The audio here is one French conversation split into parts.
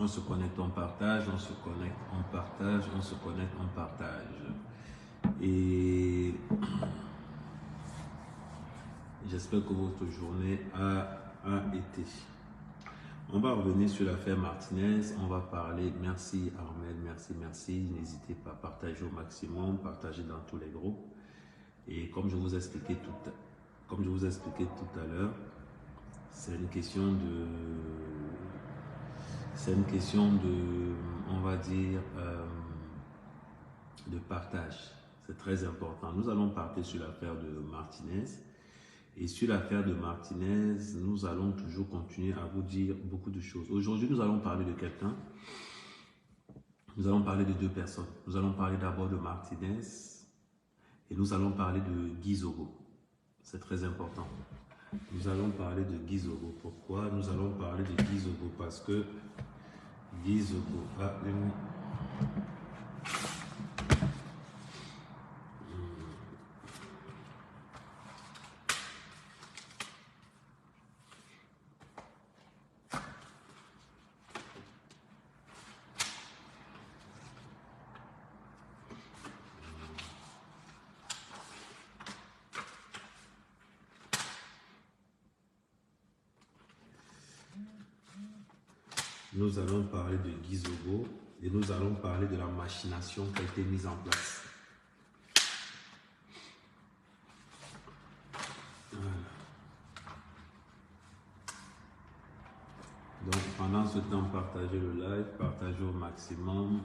On se connecte, on partage, on se connecte, on partage, on se connecte, on partage. Et j'espère que votre journée a été. On va revenir sur l'affaire Martinez. On va parler. Merci Armel, merci. N'hésitez pas à partager au maximum, partager dans tous les groupes. Et comme je vous ai expliqué tout à l'heure, c'est une question de, on va dire, de partage. C'est très important. Nous allons partir sur l'affaire de Martinez. Et sur l'affaire de Martinez, nous allons toujours continuer à vous dire beaucoup de choses. Aujourd'hui, nous allons parler de quelqu'un. Nous allons parler de deux personnes. Nous allons parler d'abord de Martinez et nous allons parler de Guy Zogo. C'est très important. Nous allons parler de Guy Zogo. Pourquoi nous allons parler de Guy Zogo? Parce que Guy Zogo a une... Nous allons parler de Guy Zogo et nous allons parler de la machination qui a été mise en place. Voilà. Donc pendant ce temps, partagez le live, partagez au maximum.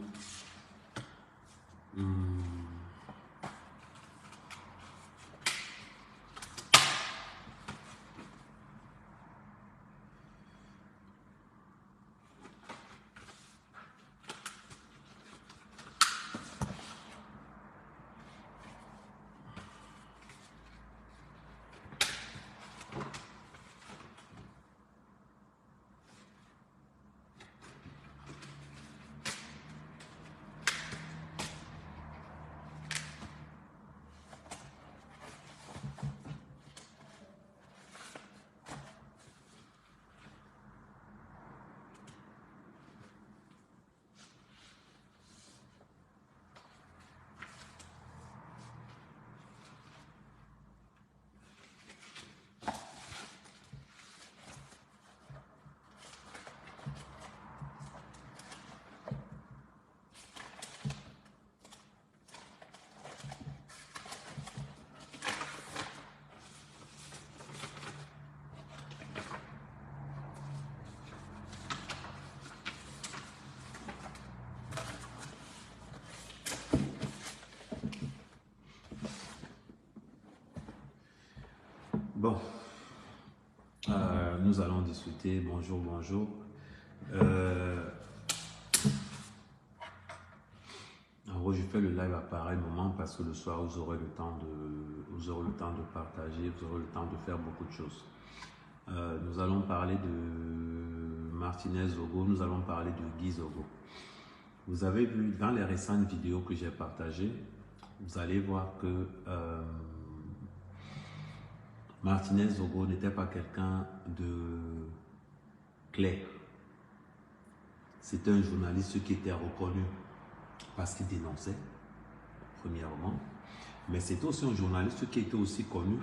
Bon, nous allons discuter. Bonjour. En gros, je fais le live à pareil moment parce que le soir, vous aurez le temps de partager, vous aurez le temps de faire beaucoup de choses. Nous allons parler de Martinez Zogo, nous allons parler de Guy Zogo. Vous avez vu dans les récentes vidéos que j'ai partagées, vous allez voir que Martinez Zogo n'était pas quelqu'un de clair. C'était un journaliste qui était reconnu parce qu'il dénonçait, premièrement. Mais c'était aussi un journaliste qui était aussi connu,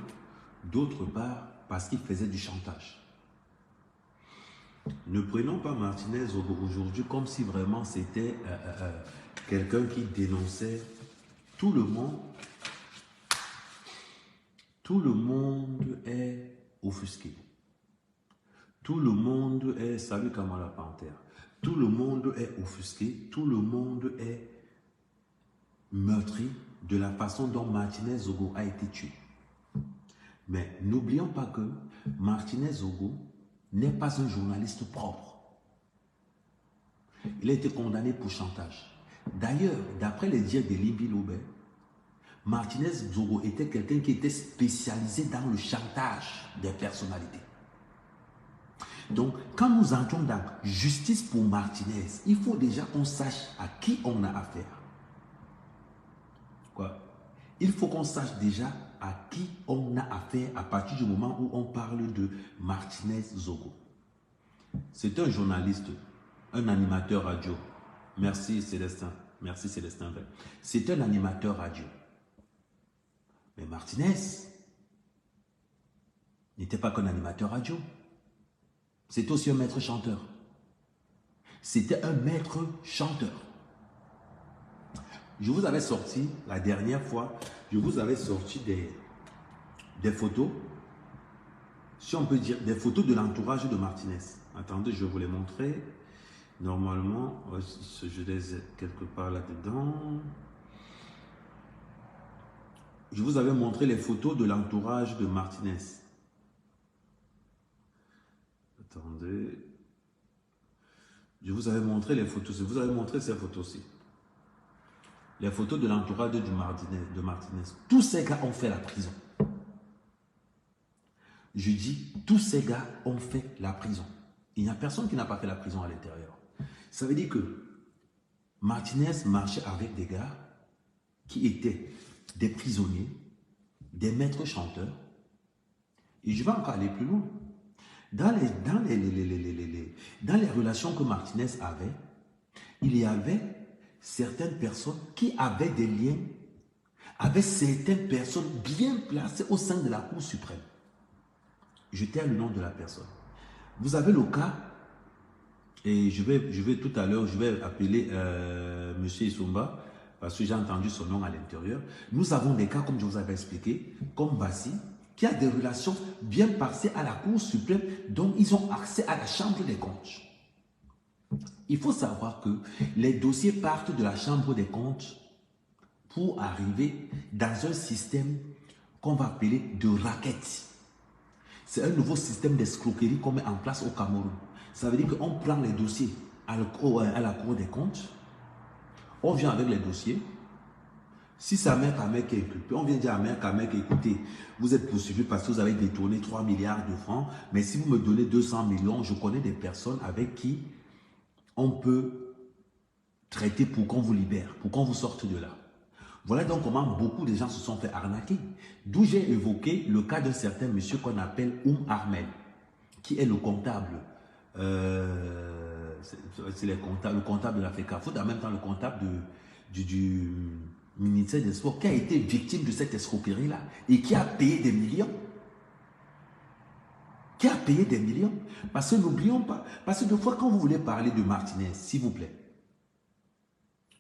d'autre part, parce qu'il faisait du chantage. Ne prenons pas Martinez Zogo aujourd'hui comme si vraiment c'était quelqu'un qui dénonçait tout le monde. Tout le monde est offusqué. Tout le monde est, salut Kamala Panthère, tout le monde est offusqué, tout le monde est meurtri de la façon dont Martinez Zogo a été tué. Mais n'oublions pas que Martinez Zogo n'est pas un journaliste propre. Il a été condamné pour chantage. D'ailleurs, d'après les dires de Libby Loubet, Martinez Zogo était quelqu'un qui était spécialisé dans le chantage des personnalités. Donc, quand nous entrons dans justice pour Martinez, il faut déjà qu'on sache à qui on a affaire. Quoi? Il faut qu'on sache déjà à qui on a affaire à partir du moment où on parle de Martinez Zogo. C'est un journaliste un animateur radio. Merci Célestin. Merci Célestin. C'est un animateur radio. Mais Martinez n'était pas qu'un animateur radio. C'était aussi un maître chanteur. C'était un maître chanteur. Je vous avais sorti, la dernière fois, je vous avais sorti des photos, si on peut dire, des photos de l'entourage de Martinez. Attendez, je vais vous les montrer. Normalement, je les ai quelque part là-dedans. Je vous avais montré les photos de l'entourage de Martinez. Attendez. Je vous avais montré les photos. Je vous avais montré ces photos-ci. Les photos de l'entourage de Martinez. Tous ces gars ont fait la prison. Je dis, tous ces gars ont fait la prison. Il n'y a personne qui n'a pas fait la prison à l'intérieur. Ça veut dire que Martinez marchait avec des gars qui étaient des prisonniers, des maîtres chanteurs. Et je vais encore aller plus loin. Dans les relations que Martinez avait, il y avait certaines personnes qui avaient des liens avec certaines personnes bien placées au sein de la Cour suprême. Je tais le nom de la personne. Vous avez le cas, et je vais tout à l'heure, je vais appeler M. Issoumba, parce que j'ai entendu son nom à l'intérieur. Nous avons des cas, comme je vous avais expliqué, comme Bassi, qui a des relations bien passées à la Cour suprême, dont ils ont accès à la Chambre des comptes. Il faut savoir que les dossiers partent de la Chambre des comptes pour arriver dans un système qu'on va appeler de raquettes. C'est un nouveau système d'escroquerie qu'on met en place au Cameroun. Ça veut dire qu'on prend les dossiers à la Cour des comptes, on vient avec les dossiers. Si c'est Amer Kamek qui est inculpé, on vient dire à Amer Kamek, écoutez, vous êtes poursuivi parce que vous avez détourné 3 milliards de francs, mais si vous me donnez 200 millions, je connais des personnes avec qui on peut traiter pour qu'on vous libère, pour qu'on vous sorte de là. Voilà donc comment beaucoup de gens se sont fait arnaquer. D'où j'ai évoqué le cas d'un certain monsieur qu'on appelle Ahmed, qui est le comptable. C'est le comptable de la FECAFOOT, en même temps le comptable du ministère des Sports, qui a été victime de cette escroquerie-là et qui a payé des millions. Qui a payé des millions. Parce que n'oublions pas, parce que des fois quand vous voulez parler de Martinez, s'il vous plaît,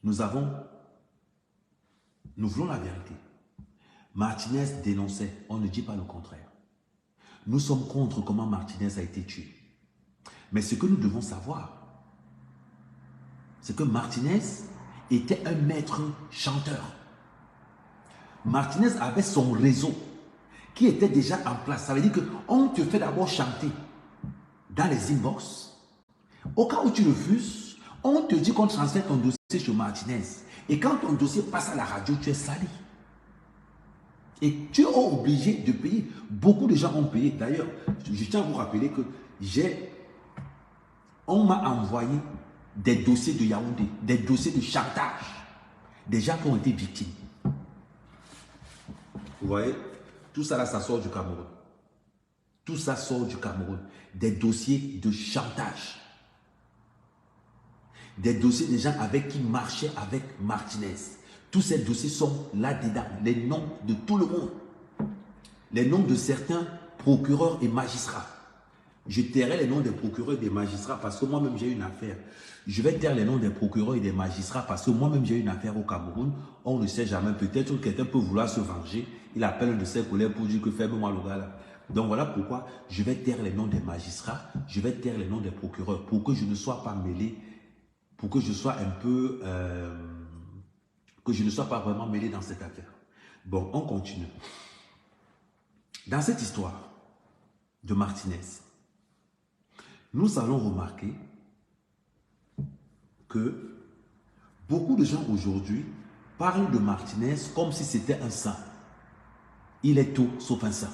nous voulons la vérité. Martinez dénonçait, on ne dit pas le contraire. Nous sommes contre comment Martinez a été tué. Mais ce que nous devons savoir, c'est que Martinez était un maître chanteur. Martinez avait son réseau qui était déjà en place. Ça veut dire qu'on te fait d'abord chanter dans les inbox. Au cas où tu refuses, on te dit qu'on transfère ton dossier chez Martinez. Et quand ton dossier passe à la radio, tu es sali. Et tu es obligé de payer. Beaucoup de gens ont payé. D'ailleurs, je tiens à vous rappeler que on m'a envoyé des dossiers de Yaoundé, des dossiers de chantage, des gens qui ont été victimes. Vous voyez, tout ça là, ça sort du Cameroun. Tout ça sort du Cameroun. Des dossiers de chantage. Des dossiers des gens avec qui marchaient avec Martinez. Tous ces dossiers sont là-dedans. Les noms de tout le monde. Les noms de certains procureurs et magistrats. Je tairai les noms des procureurs et des magistrats parce que moi-même j'ai une affaire. Je vais taire les noms des procureurs et des magistrats parce que moi-même j'ai une affaire au Cameroun. On ne sait jamais. Peut-être que quelqu'un peut vouloir se venger. Il appelle un de ses collègues pour dire que fais-moi le gars là. Donc voilà pourquoi je vais taire les noms des magistrats. Je vais taire les noms des procureurs pour que je ne sois pas mêlé. Pour que je sois un peu... que je ne sois pas vraiment mêlé dans cette affaire. Bon, on continue. Dans cette histoire de Martinez, nous allons remarquer que beaucoup de gens aujourd'hui parlent de Martinez comme si c'était un saint. Il est tout sauf un saint.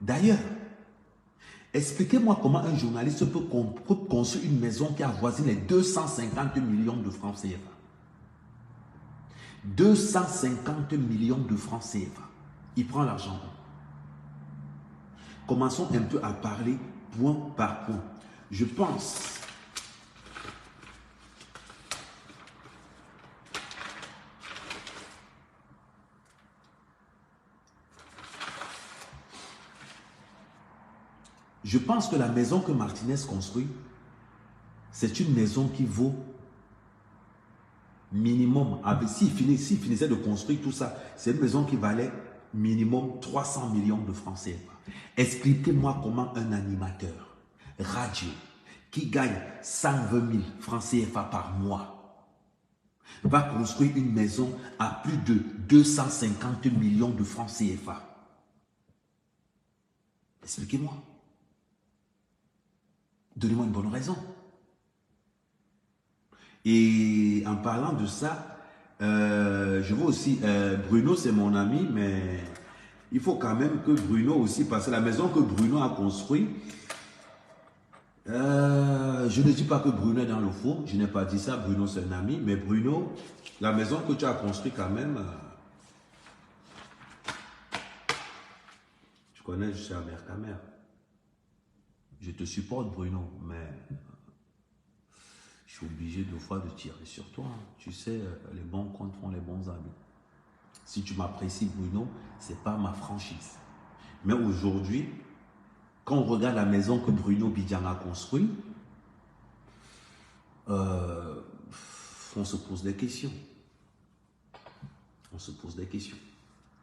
D'ailleurs, expliquez-moi comment un journaliste peut construire une maison qui avoisine les 250 millions de francs CFA. 250 millions de francs CFA. Il prend l'argent. Commençons un peu à parler point par point. Je pense Je pense que la maison que Martinez construit, c'est une maison qui vaut minimum, s'il finissait de construire tout ça, c'est une maison qui valait minimum 300 millions de francs CFA. Expliquez-moi comment un animateur radio qui gagne 120 000 francs CFA par mois va construire une maison à plus de 250 millions de francs CFA. Expliquez-moi. Donnez-moi une bonne raison. Et en parlant de ça, je vois aussi, Bruno c'est mon ami, mais il faut quand même que Bruno aussi, parce que la maison que Bruno a construite, je ne dis pas que Bruno est dans le faux, je n'ai pas dit ça, Bruno c'est un ami, mais Bruno, la maison que tu as construite quand même, tu connais, je suis amère ta mère. Je te supporte Bruno, mais je suis obligé de fois de tirer sur toi. Tu sais, les bons comptes font les bons amis. Si tu m'apprécies Bruno, ce n'est pas ma franchise. Mais aujourd'hui, quand on regarde la maison que Bruno Bidjan a construite, on se pose des questions. On se pose des questions.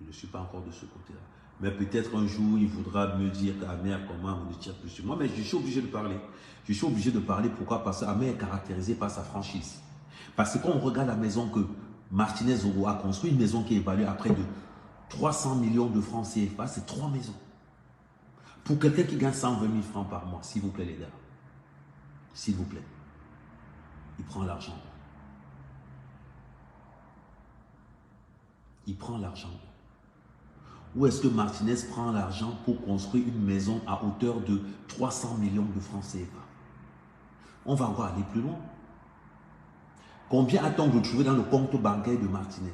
Je ne suis pas encore de ce côté-là. Mais peut-être un jour, il voudra me dire Amer, comment on ne tire plus sur moi. Mais je suis obligé de parler. Je suis obligé de parler. Pourquoi? Parce qu'Amer est caractérisé par sa franchise. Parce que quand on regarde la maison que Martinez a construite, une maison qui est évaluée à près de 300 millions de francs CFA, c'est 3 maisons. Pour quelqu'un qui gagne 120 000 francs par mois, s'il vous plaît les gars, s'il vous plaît, il prend l'argent. Il prend l'argent. Où est-ce que Martinez prend l'argent pour construire une maison à hauteur de 300 millions de francs CFA? On va encore aller plus loin. Combien a-t-on retrouvé dans le compte bancaire de Martinez?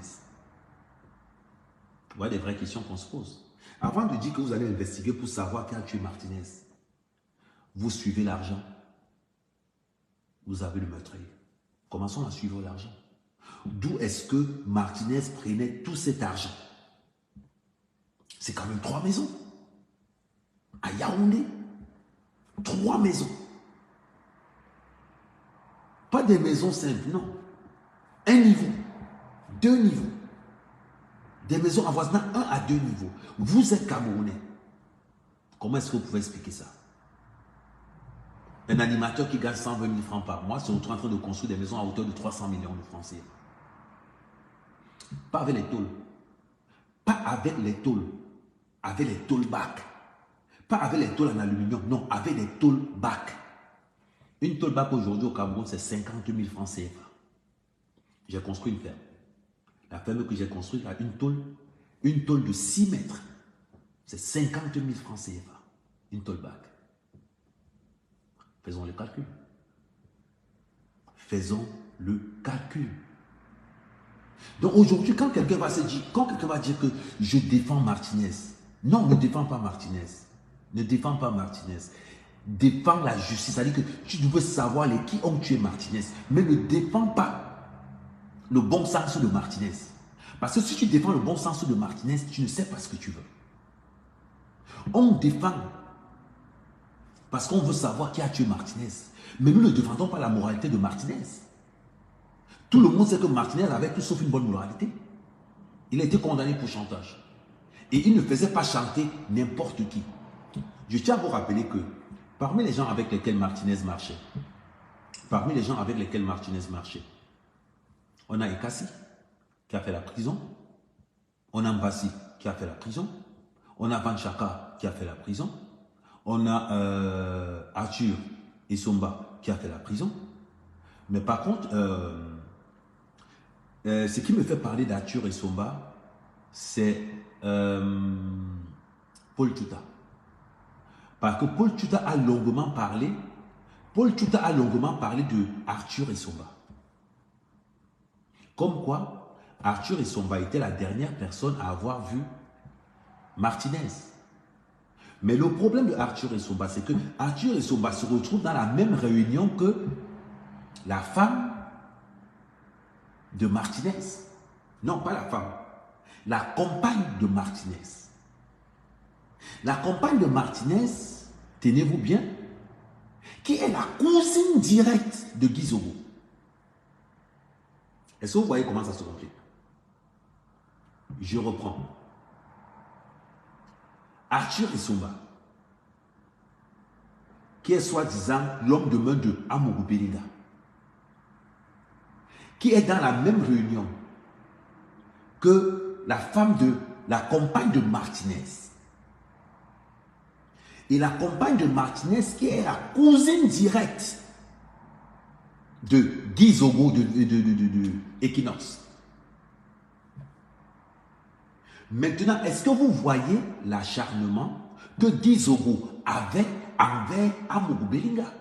Voilà des vraies questions qu'on se pose. Avant de dire que vous allez investiguer pour savoir qui a tué Martinez, vous suivez l'argent. Vous avez le meurtrier. Commençons à suivre l'argent. D'où est-ce que Martinez prenait tout cet argent? C'est quand même 3 maisons. À Yaoundé, 3 maisons. Pas des maisons simples, non. Un niveau, 2 niveaux. Des maisons avoisinant 1 à 2 niveaux. Vous êtes Camerounais. Comment est-ce que vous pouvez expliquer ça? Un animateur qui gagne 120 000 francs par mois se retrouve en train de construire des maisons à hauteur de 300 millions de francs CFA. Pas avec les tôles. Pas avec les tôles. Avec les tôles bac. Pas avec les tôles en aluminium. Non, avec les tôles bac. Une tôle bac aujourd'hui au Cameroun, c'est 50 000 francs CFA. J'ai construit une ferme. La ferme que j'ai construite a une tôle de 6 mètres. C'est 50 000 francs CFA. Une tôle bac. Faisons le calcul. Faisons le calcul. Donc aujourd'hui, quand quelqu'un va dire que je défends Martinez, non, ne défends pas Martinez. Ne défends pas Martinez. Défends la justice. C'est-à-dire que tu veux savoir qui ont tué Martinez, mais ne défends pas le bon sens de Martinez. Parce que si tu défends le bon sens de Martinez, tu ne sais pas ce que tu veux. On défend parce qu'on veut savoir qui a tué Martinez. Mais nous ne défendons pas la moralité de Martinez. Tout le monde sait que Martinez avait tout sauf une bonne moralité. Il a été condamné pour chantage. Et il ne faisait pas chanter n'importe qui. Je tiens à vous rappeler que parmi les gens avec lesquels Martinez marchait, on a Ekassi qui a fait la prison, on a Mbassi qui a fait la prison, on a Vanchaka qui a fait la prison, on a Arthur Essomba qui a fait la prison. Mais par contre, ce qui me fait parler d'Arthur Essomba, c'est Paul Tuta. Parce que Paul Tuta a longuement parlé de Arthur Essomba. Comme quoi, Arthur Essomba était la dernière personne à avoir vu Martinez. Mais le problème de Arthur Essomba, c'est que Arthur Essomba se retrouve dans la même réunion que la femme de Martinez. Non, pas la femme. La compagne de Martinez. La compagne de Martinez tenez-vous bien, qui est la cousine directe de Guy Zogo. Est-ce que vous voyez comment ça se complique? Je reprends. Arthur Issoumba, qui est soi-disant l'homme de main de Amourou Belinga, qui est dans la même réunion que la femme de la compagne de Martinez. Et la compagne de Martinez qui est la cousine directe de Guy Zogo de Equinox. Maintenant, est-ce que vous voyez l'acharnement que Guy Zogo avait envers Amourou Belinga?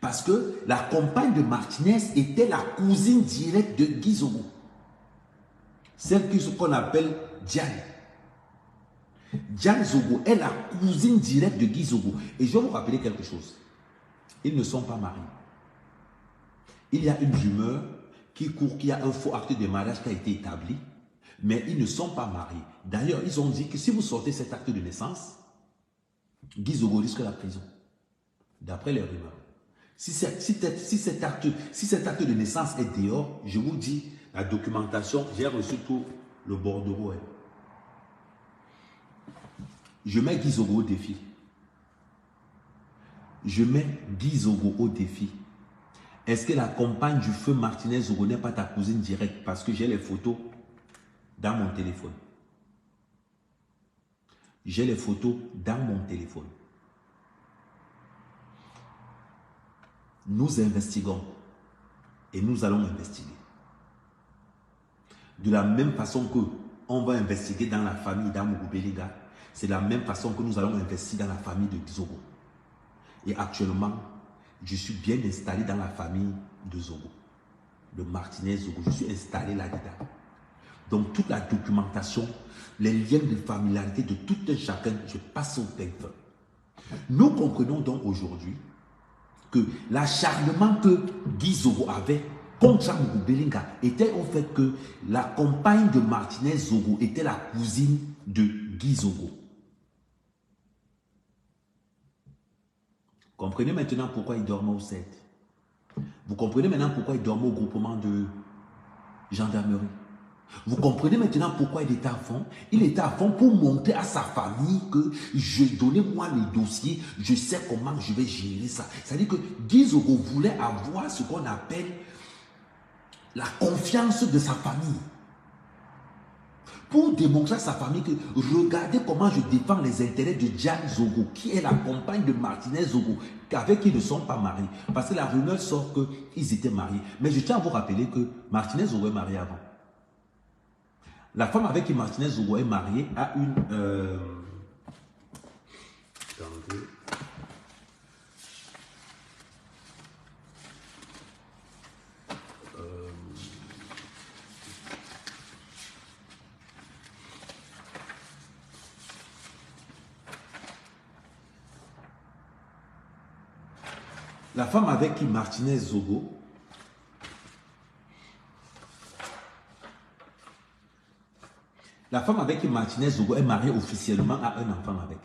Parce que la compagne de Martinez était la cousine directe de Guy Zogo. Celle qu'on appelle Diane. Diane Zogo est la cousine directe de Guy Zogo. Et je vais vous rappeler quelque chose. Ils ne sont pas mariés. Il y a une rumeur qui court qu'il y a un faux acte de mariage qui a été établi, mais ils ne sont pas mariés. D'ailleurs, ils ont dit que si vous sortez cet acte de naissance, Guy Zogo risque la prison. D'après les rumeurs. Si cet acte de naissance est dehors, je vous dis, la documentation, j'ai reçu tout le bordereau. Je mets Guy Zogo au défi. Je mets Guy Zogo au défi. Est-ce que la compagne du feu Martinez Zogo n'est pas ta cousine directe? Parce que j'ai les photos dans mon téléphone. J'ai les photos dans mon téléphone. Nous investiguons et nous allons investiguer. De la même façon que on va investiguer dans la famille d'Amourou Belinga, c'est de la même façon que nous allons investiguer dans la famille de Zogo. Et actuellement, je suis bien installé dans la famille de Zogo, de Martinez Zogo. Je suis installé là-dedans. Donc, toute la documentation, les liens de familiarité de tout un chacun, je passe au peigne. Nous comprenons donc aujourd'hui que l'acharnement que Guy Zogo avait contre Amourou Belinga était au fait que la compagne de Martinez Zogo était la cousine de Guy Zogo. Comprenez maintenant pourquoi il dormait au 7. Vous comprenez maintenant pourquoi il dormait au groupement de gendarmerie. Vous comprenez maintenant pourquoi il était à fond. Il était à fond pour montrer à sa famille que donnez-moi le dossier, je sais comment je vais gérer ça. C'est-à-dire que Guy Zogo voulait avoir ce qu'on appelle la confiance de sa famille. Pour démontrer à sa famille que regardez comment je défends les intérêts de Diane Zogo, qui est la compagne de Martinez Zogo, avec qui ils ne sont pas mariés. Parce que la rumeur sort qu'ils étaient mariés. Mais je tiens à vous rappeler que Martinez Zogo est marié avant. La femme avec qui Martinez Zogo est mariée a une... Attendez. La femme avec qui Martinez Zogo est mariée officiellement à un enfant avec.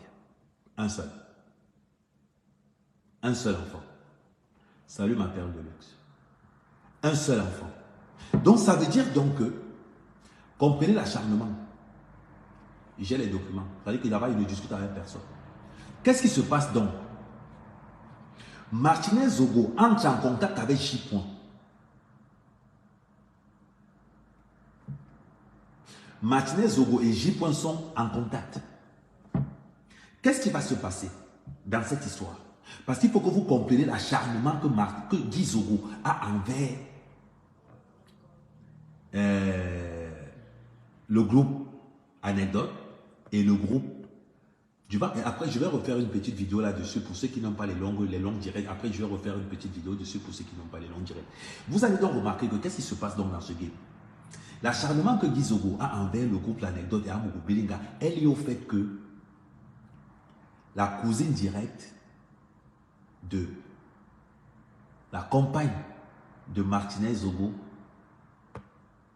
Un seul. Un seul enfant. Salut ma perle de luxe. Un seul enfant. Donc ça veut dire donc que, comprenez l'acharnement. J'ai les documents. Ça veut dire que là-bas, il ne discute avec personne. Qu'est-ce qui se passe donc? Martinez Zogo entre en contact avec J. Martinez Zogo et J. sont en contact. Qu'est-ce qui va se passer dans cette histoire? Parce qu'il faut que vous compreniez l'acharnement que Guy Zogo a envers le groupe Anecdote et le groupe du Vent. Et après, je vais refaire une petite vidéo là-dessus pour ceux qui n'ont pas les longues directs. Après, je vais refaire une petite vidéo dessus pour ceux qui n'ont pas les longues directs. Vous allez donc remarquer que qu'est-ce qui se passe donc dans ce game? L'acharnement que Guy Zogo a envers le groupe L'Anecdote et Amourou Belinga est lié au fait que la cousine directe de la compagne de Martinez Zogo,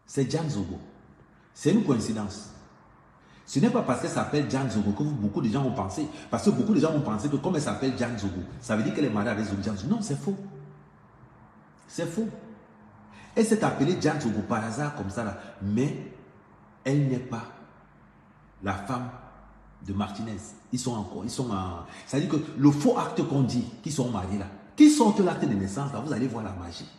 c'est Diane Zogo. C'est une coïncidence. Ce n'est pas parce qu'elle s'appelle Jan Zogo que beaucoup de gens ont pensé. Parce que beaucoup de gens ont pensé que comme elle s'appelle Jan Zogo, ça veut dire qu'elle est mariée avec Jan Zogo. Non, c'est faux. C'est faux. Elle s'est appelée Jan Zogo par hasard comme ça là. Mais elle n'est pas la femme de Martinez. C'est-à-dire que le faux acte qu'on dit, qu'ils sont mariés là, qu'ils sortent l'acte de naissance là, vous allez voir la magie.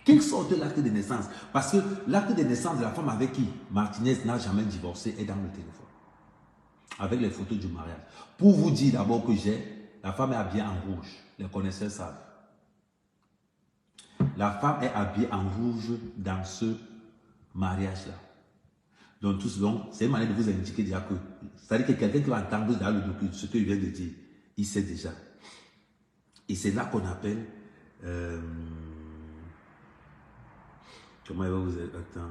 Qu'ils sortent l'acte de naissance. Parce que l'acte de naissance de la femme avec qui Martinez n'a jamais divorcé est dans le téléphone. Avec les photos du mariage. Pour vous dire d'abord que la femme est habillée en rouge. Les connaisseurs savent. La femme est habillée en rouge dans ce mariage-là. Donc, c'est une manière de vous indiquer déjà que, c'est-à-dire que quelqu'un qui va entendre dans le document ce que je viens de dire, il sait déjà. Et c'est là qu'on appelle, comment il va vous aider? Attends.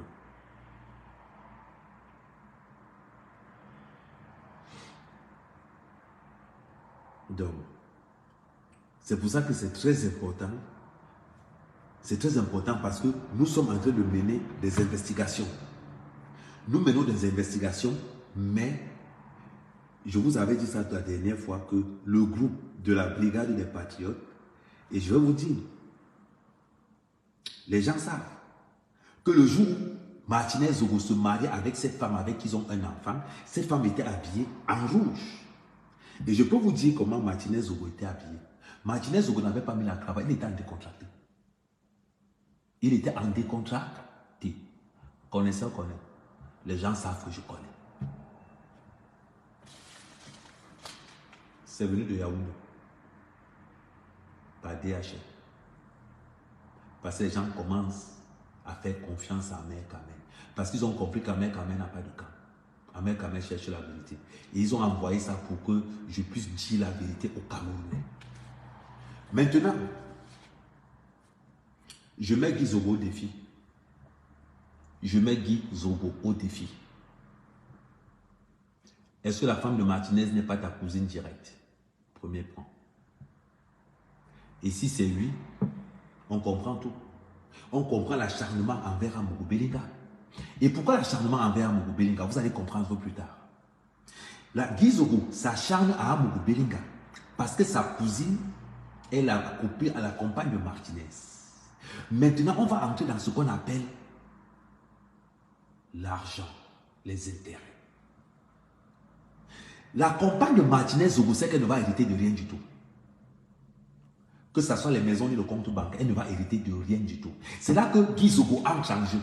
Donc, c'est pour ça que c'est très important. C'est très important parce que nous sommes en train de mener des investigations. Nous menons des investigations, mais je vous avais dit ça la dernière fois que le groupe de la brigade des patriotes, et je vais vous dire, les gens savent que le jour où Martinez Zogo se mariait avec cette femme avec qui ils ont un enfant, cette femme était habillée en rouge. Et je peux vous dire comment Martinez Zogo était habillé. Martinez Zogo n'avait pas mis la cravate, il était en décontracté. Il était en décontracté. Connaissez, on connaît. Les gens savent que je connais. C'est venu de Yaoundé. Par DHL. Parce que les gens commencent à faire confiance à Ahmed Kamel. Parce qu'ils ont compris qu'Ahmed Kamel n'a pas de camp. Ahmed Kamel cherche la vérité. Et ils ont envoyé ça pour que je puisse dire la vérité au Camerounais. Maintenant, je mets Guy Zogo au défi. Je mets Guy Zogo au défi. Est-ce que la femme de Martinez n'est pas ta cousine directe? Premier point. Et si c'est lui, on comprend tout. On comprend l'acharnement envers Amourou Belinga. Et pourquoi l'acharnement envers Amourou Belinga? Vous allez comprendre plus tard. La Guy Zogo s'acharne à Amourou Belinga parce que sa cousine est la copine à la compagne de Martinez. Maintenant, on va entrer dans ce qu'on appelle l'argent, les intérêts. La compagne de Martinez Zogo sait qu'elle ne va hériter de rien du tout. Que ce soit les maisons et le compte bancaire, elle ne va hériter de rien du tout. C'est là que Guy Zogo entre en jeu.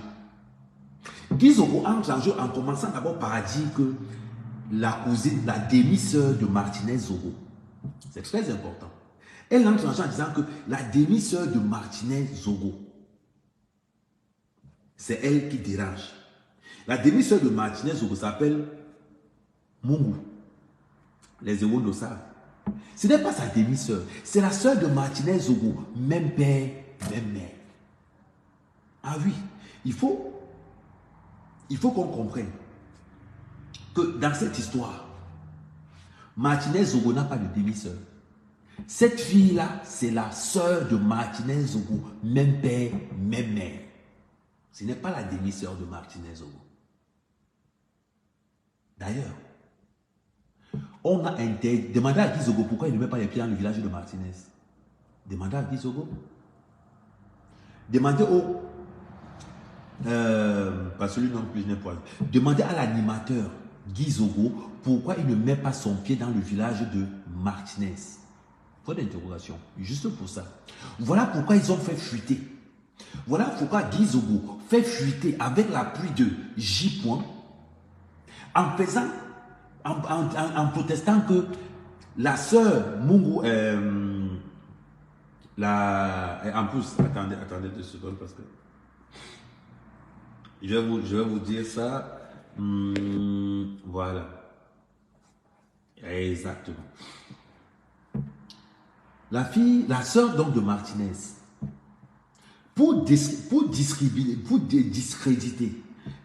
Guy Zogo entre en jeu en commençant d'abord par dire que la cousine, la demi-sœur de Martinez Zogo, c'est très important. Elle entre en jeu en disant que la demi-sœur de Martinez Zogo, c'est elle qui dérange. La demi-sœur de Martinez Zogo s'appelle Mungu. Les Ewondo savent. Ce n'est pas sa demi-sœur, c'est la sœur de Martinez Zogo, même père, même mère. Ah oui, il faut qu'on comprenne que dans cette histoire, Martinez Zogo n'a pas de demi-sœur. Cette fille-là, c'est la sœur de Martinez Zogo, même père, même mère. Ce n'est pas la demi-sœur de Martinez Zogo. D'ailleurs, on a demandé à Guy Zogo pourquoi il ne met pas les pieds dans le village de Martinez. Demandez à Guy Zogo. Demandez au... pas celui non plus, je n'ai pas. Demandez à l'animateur Guy Zogo pourquoi il ne met pas son pied dans le village de Martinez. Point d'interrogation. Juste pour ça. Voilà pourquoi ils ont fait fuiter. Voilà pourquoi Guy Zogo fait fuiter avec l'appui de J. En faisant... En protestant que la sœur Mungu, en plus, attendez 2 secondes parce que je vais vous dire ça. Voilà. Exactement. La sœur donc de Martinez, pour discréditer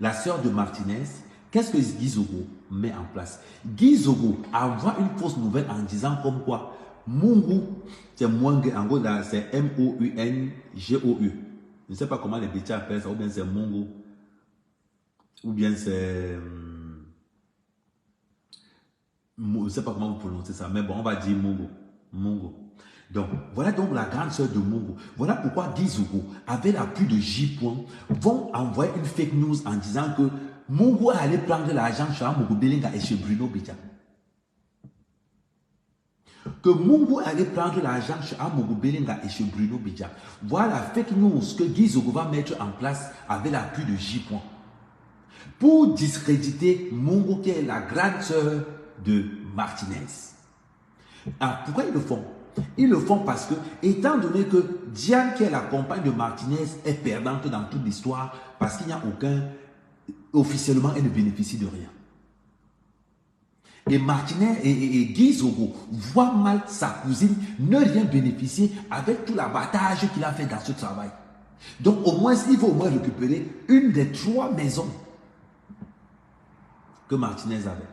la sœur de Martinez, qu'est-ce que Guy Zogo met en place? Guy Zogo envoie une fausse nouvelle en disant comme quoi Mungu, c'est Mwangue, en gros c'est M-O-U-N-G-O-U. Je ne sais pas comment les bêtises appellent ça, ou bien c'est Mungu, ou bien c'est Je ne sais pas comment vous prononcez ça, mais bon, on va dire Mungo. Mungo. Donc, voilà donc la grande sœur de Mungo. Voilà pourquoi Guy Zogo, avec l'appui de J. vont envoyer une fake news en disant que Mungo allait prendre l'argent chez Mungo Belinga et chez Bruno Bidja. Que Mungo allait prendre l'argent chez Mungo Belinga et chez Bruno Bidja. Voilà la fake news que Guy Zogo va mettre en place avec l'appui de J. Pour discréditer Mungo qui est la grande sœur de Martinez. Alors, pourquoi ils le font? Ils le font parce que, étant donné que Diane, qui est la compagne de Martinez, est perdante dans toute l'histoire, parce qu'il n'y a aucun, officiellement, elle ne bénéficie de rien. Et Martinez et Guy Zogo voient mal sa cousine ne rien bénéficier avec tout l'abattage qu'il a fait dans ce travail. Donc, au moins, il faut au moins récupérer une des 3 maisons que Martinez avait.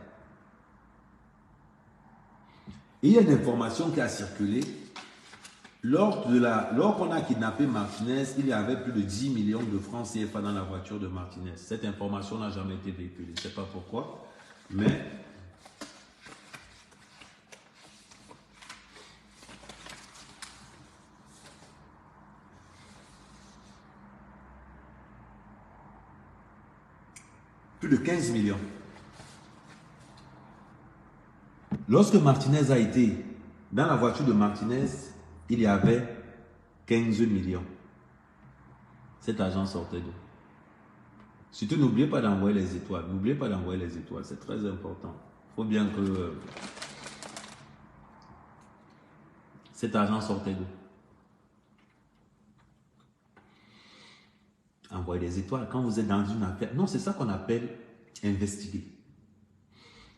Et il y a une information qui a circulé. Lors qu'on a kidnappé Martinez, il y avait plus de 10 millions de francs CFA dans la voiture de Martinez. Cette information n'a jamais été véhiculée. Je ne sais pas pourquoi, mais plus de 15 millions. Lorsque Martinez a été dans la voiture de Martinez, il y avait 15 millions. Cet argent sortait d'où? Surtout, n'oubliez pas d'envoyer les étoiles. N'oubliez pas d'envoyer les étoiles. C'est très important. Il faut bien que cet argent sortait d'où? Envoyez les étoiles quand vous êtes dans une affaire. Non, c'est ça qu'on appelle investiguer.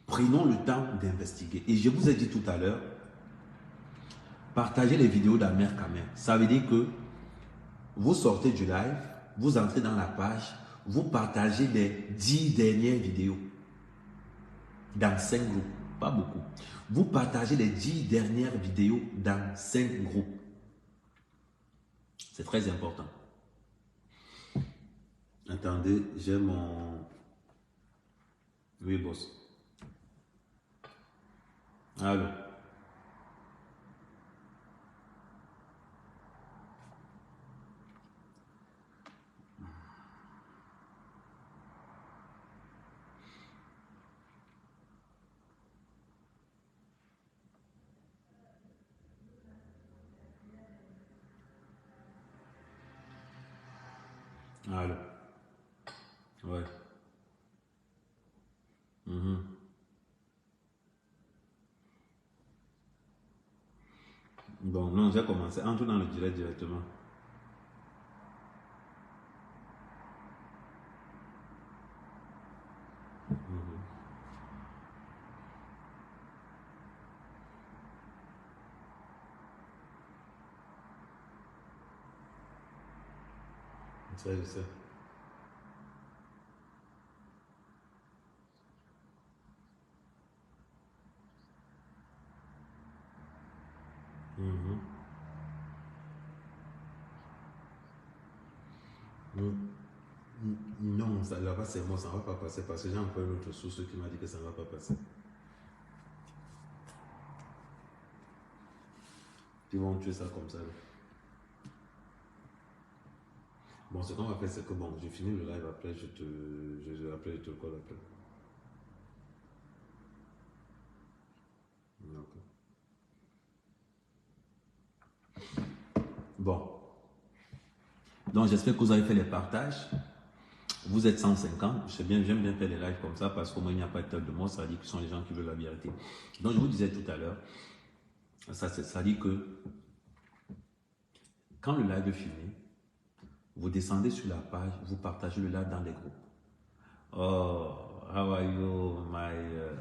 Prenons le temps d'investiguer. Et je vous ai dit tout à l'heure, partagez les vidéos d'Amer Kamer. Ça veut dire que vous sortez du live, vous entrez dans la page, vous partagez les 10 dernières vidéos dans 5 groupes. Pas beaucoup. Vous partagez les 10 dernières vidéos dans 5 groupes. C'est très important. Attendez, j'ai mon... Oui, boss. Allô. Allô. Ouais. Bon, non, j'ai commencé. Entre dans le direct directement. Ça, je sais. Non, ça là-bas c'est moi, ça ne va pas passer parce que j'ai encore une autre source qui m'a dit que ça ne va pas passer. Ils vont tuer ça comme ça. Là. Bon, ce qu'on va faire, c'est que bon, j'ai fini le live après, je te colle après. Okay. Bon. Donc, j'espère que vous avez fait les partages. Vous êtes 150. J'aime bien faire les lives comme ça parce qu'au moins il n'y a pas de tête de mort. Ça dit que ce sont les gens qui veulent la vérité. Donc, je vous disais tout à l'heure, ça dit que quand le live est fini, vous descendez sur la page, vous partagez le live dans les groupes. Oh, how are you,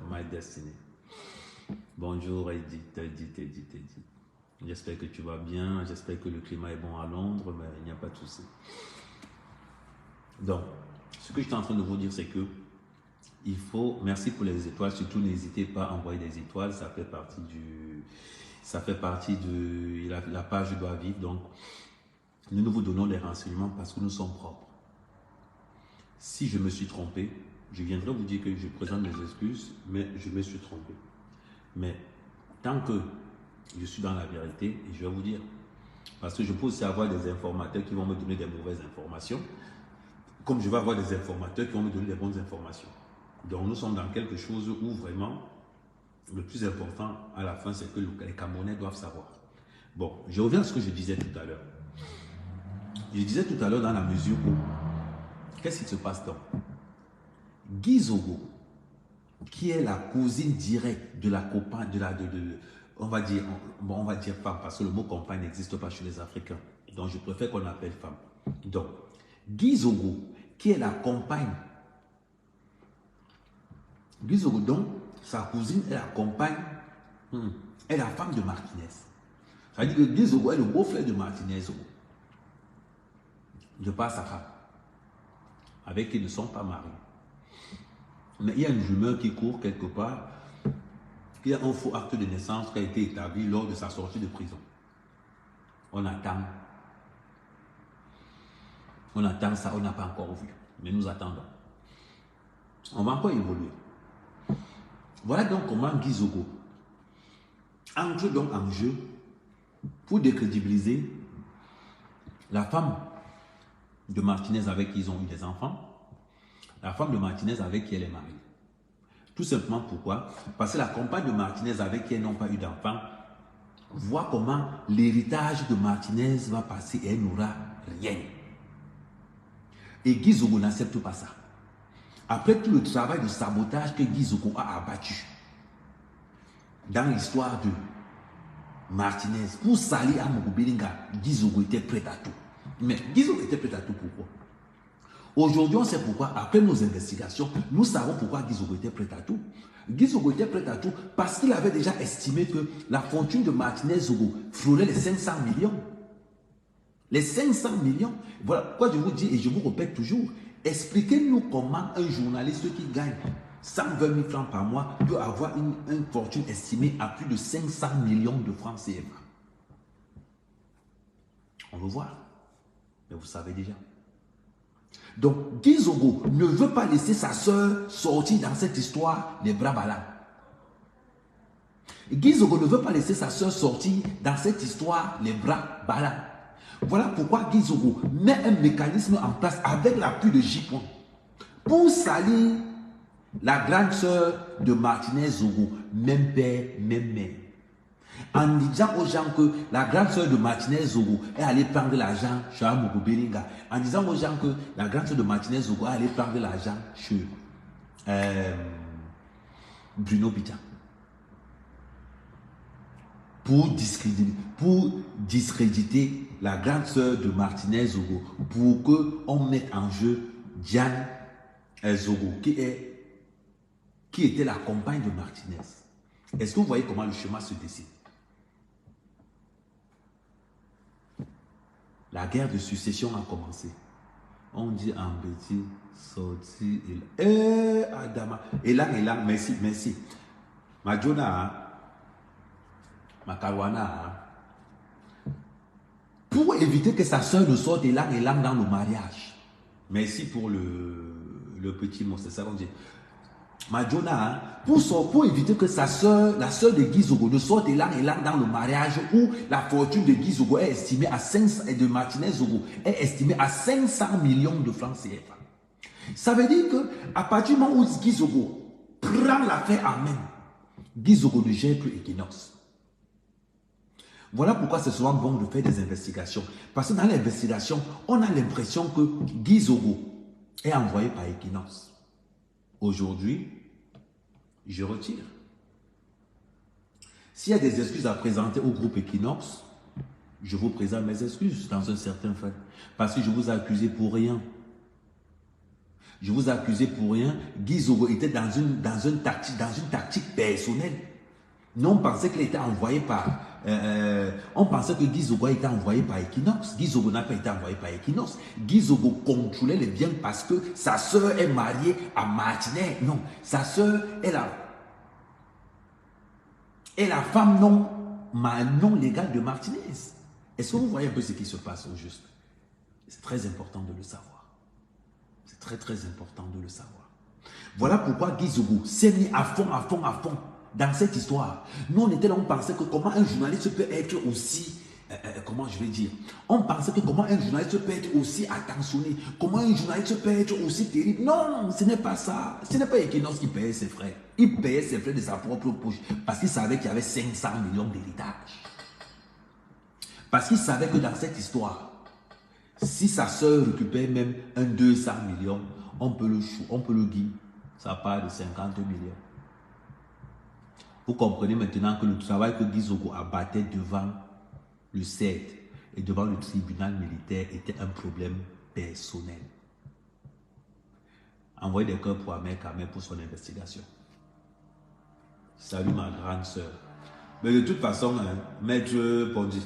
my destiny? Bonjour, Edith. J'espère que tu vas bien. J'espère que le climat est bon à Londres, mais il n'y a pas de souci. Donc, ce que je suis en train de vous dire, c'est que il faut, merci pour les étoiles, surtout n'hésitez pas à envoyer des étoiles, ça fait partie de la page doit vivre. Donc, nous vous donnons des renseignements parce que nous sommes propres. Si je me suis trompé, je viendrai vous dire que je présente mes excuses, mais je me suis trompé. Mais tant que je suis dans la vérité, et je vais vous dire, parce que je peux aussi avoir des informateurs qui vont me donner des mauvaises informations, comme je vais avoir des informateurs qui vont me donner des bonnes informations. Donc nous sommes dans quelque chose où vraiment, le plus important à la fin, c'est que les Camerounais doivent savoir. Bon, je reviens à ce que je disais tout à l'heure. Je disais tout à l'heure dans la mesure où, qu'est-ce qui se passe donc? Guy Zogo, qui est la cousine directe de la compagne, on va dire femme, parce que le mot compagne n'existe pas chez les Africains. Donc je préfère qu'on l'appelle femme. Donc, Guy Zogo, qui est la compagne, Guy Zogo, donc, sa cousine est la compagne, est la femme de Martinez. Ça veut dire que Guy Zogo est le beau-frère de Martinez Zogo. De par sa femme, avec qui ils ne sont pas mariés. Mais il y a une rumeur qui court quelque part qu'il y a un faux acte de naissance qui a été établi lors de sa sortie de prison. On attend ça, on n'a pas encore vu. Mais nous attendons. On va encore évoluer. Voilà donc comment Guy Zogo entre donc en jeu pour décrédibiliser la femme de Martinez avec qui ils ont eu des enfants, la femme de Martinez avec qui elle est mariée. Tout simplement pourquoi? Parce que la compagne de Martinez avec qui elles n'ont pas eu d'enfants voit comment l'héritage de Martinez va passer et elle n'aura rien. Et Guy Zogo n'accepte pas ça. Après tout le travail de sabotage que Guy Zogo a abattu dans l'histoire de Martinez, pour salir à Mogobelinga, Guy Zogo était prêt à tout. Mais Guy Zogo était prêt à tout pourquoi? Aujourd'hui, on sait pourquoi. Après nos investigations, nous savons pourquoi Guy Zogo était prêt à tout. Guy Zogo était prêt à tout parce qu'il avait déjà estimé que la fortune de Martinez Zogo frôlait les 500 millions. Les 500 millions. Voilà pourquoi je vous dis et je vous répète toujours, expliquez-nous comment un journaliste qui gagne 120 000 francs par mois peut avoir une fortune estimée à plus de 500 millions de francs CFA. On veut voir. Mais vous savez déjà. Donc, Guy Zogo ne veut pas laisser sa soeur sortir dans cette histoire les bras ballants. Guy Zogo ne veut pas laisser sa soeur sortir dans cette histoire les bras ballants. Voilà pourquoi Guy Zogo met un mécanisme en place avec l'appui de J-Point pour salir la grande soeur de Martinez Zogo, même père, même mère. En disant aux gens que la grande soeur de Martinez Zogo est allée prendre l'argent chez Amogo Belinga. En disant aux gens que la grande soeur de Martinez Zogo est allée prendre l'argent chez Bruno Bidjan. Pour discréditer la grande soeur de Martinez Zogo, pour qu'on mette en jeu Diane Zogo, qui était la compagne de Martinez. Est-ce que vous voyez comment le chemin se dessine? La guerre de succession a commencé. On dit en petit, sorti, Adama. Et là, merci, merci. Ma Jona, ma Karwana, pour éviter que sa soeur ne sorte élan dans le mariage. Merci pour le petit mot, c'est ça qu'on dit. Majona, pour éviter que sa soeur, la soeur de Guy Zogo, ne sorte élan dans le mariage où la fortune de Guy Zogo est estimée à 500 et de Martinez Zogo est estimée à 500 millions de francs CFA. Ça veut dire que à partir du moment où Guy Zogo prend l'affaire en main, Guy Zogo ne gère plus Equinox. Voilà pourquoi c'est souvent bon de faire des investigations. Parce que dans l'investigation, on a l'impression que Guy Zogo est envoyé par Equinox. Aujourd'hui, je retire. S'il y a des excuses à présenter au groupe Equinox, je vous présente mes excuses dans un certain fait. Parce que je vous ai accusé pour rien. Je vous ai accusé pour rien. Guy Zogo était dans une tactique personnelle. Nous, on pensait qu'il était envoyé par... on pensait que Guy Zogo était envoyé par Equinox. Guy Zogo n'a pas été envoyé par Equinox. Guy Zogo contrôlait les biens parce que sa soeur est mariée à Martinez. Non, sa soeur est la femme non légale de Martinez. Est-ce que vous voyez un peu ce qui se passe au juste? C'est très important de le savoir. C'est très important de le savoir. Voilà pourquoi Guy Zogo s'est mis à fond dans cette histoire. Nous, on était là, on pensait que comment un journaliste peut être aussi, comment je vais dire, on pensait que comment un journaliste peut être aussi attentionné, comment un journaliste peut être aussi terrible. Non, ce n'est pas ça. Ce n'est pas Equinox qui payait ses frais. Il payait ses frais de sa propre poche parce qu'il savait qu'il y avait 500 millions d'héritage. Parce qu'il savait que dans cette histoire, si sa soeur récupère même un 200 millions, on peut le guider. Ça part de 50 millions. Vous comprenez maintenant que le travail que Guy Zogo abattait devant le CED et devant le tribunal militaire était un problème personnel. Envoyez des cœurs pour Ahmed Kamel pour son investigation. Salut ma grande soeur. Mais de toute façon, hein, maître Pondy,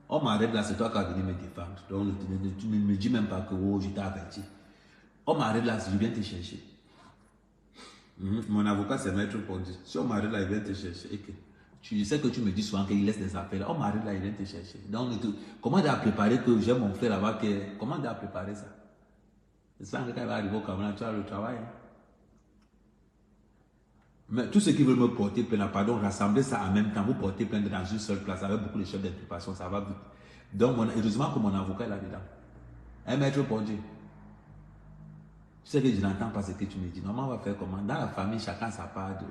on m'arrête là, c'est toi qui as venu me défendre. Donc tu ne me dis même pas que oh, je t'ai averti. On m'arrête là, je viens te chercher. Mon avocat, c'est maître Pondy. Si on m'arrête là, il vient te chercher. Et que, tu sais que tu me dis souvent qu'il laisse des appels. On m'arrête là, il vient te chercher. Donc, comment tu as préparé que j'ai mon frère là-bas? Comment tu as préparé ça? C'est ça que tu vas arriver au Cameroun, tu as le travail. Hein? Mais tous ceux qui veulent me porter plainte, pardon, rassembler ça en même temps, vous portez plainte dans une seule place avec beaucoup de chefs d'inculpation, ça va vite. Donc, heureusement que mon avocat est là-dedans. Un maître Pondy. Tu sais que je n'entends pas ce que tu me dis. Normalement, on va faire comment? Dans la famille, chacun sa part de...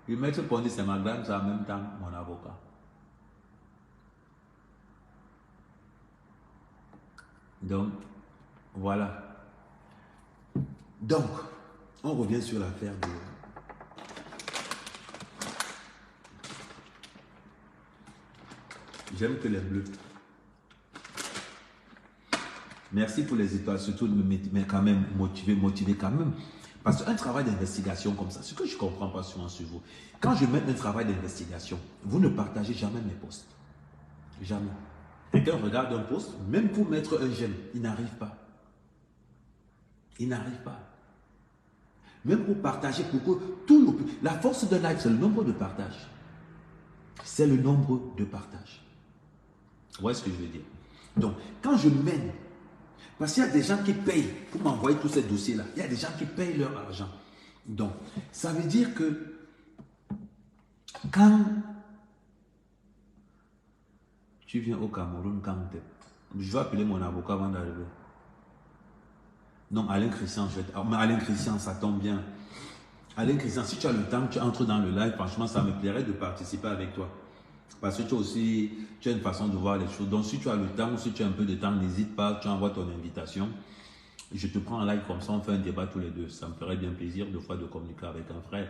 Le maître Pondy, c'est ma grande soeur en même temps, mon avocat. Donc, voilà. Donc, on revient sur l'affaire de... J'aime que les bleus. Merci pour les étoiles, surtout mais quand même motivé quand même. Parce qu'un travail d'investigation comme ça, ce que je ne comprends pas souvent sur vous, quand je mets un travail d'investigation, vous ne partagez jamais mes posts. Jamais. Quelqu'un regarde un post, même pour mettre un j'aime, il n'arrive pas. Il n'arrive pas. Même pour partager, pour que tout la force d'un live, c'est le nombre de partages. C'est le nombre de partages. Vous voyez ce que je veux dire? Donc, quand je mène, parce qu'il y a des gens qui payent pour m'envoyer tous ces dossiers-là. Il y a des gens qui payent leur argent. Donc, ça veut dire que quand tu viens au Cameroun, je vais appeler mon avocat avant d'arriver. Non, Alain Christian, Alain Christian, ça tombe bien. Alain Christian, si tu as le temps, tu entres dans le live, franchement, ça me plairait de participer avec toi. Parce que tu as une façon de voir les choses. Donc, si tu as le temps ou si tu as un peu de temps, n'hésite pas, tu envoies ton invitation. Je te prends en live comme ça, on fait un débat tous les deux. Ça me ferait bien plaisir de fois de communiquer avec un frère.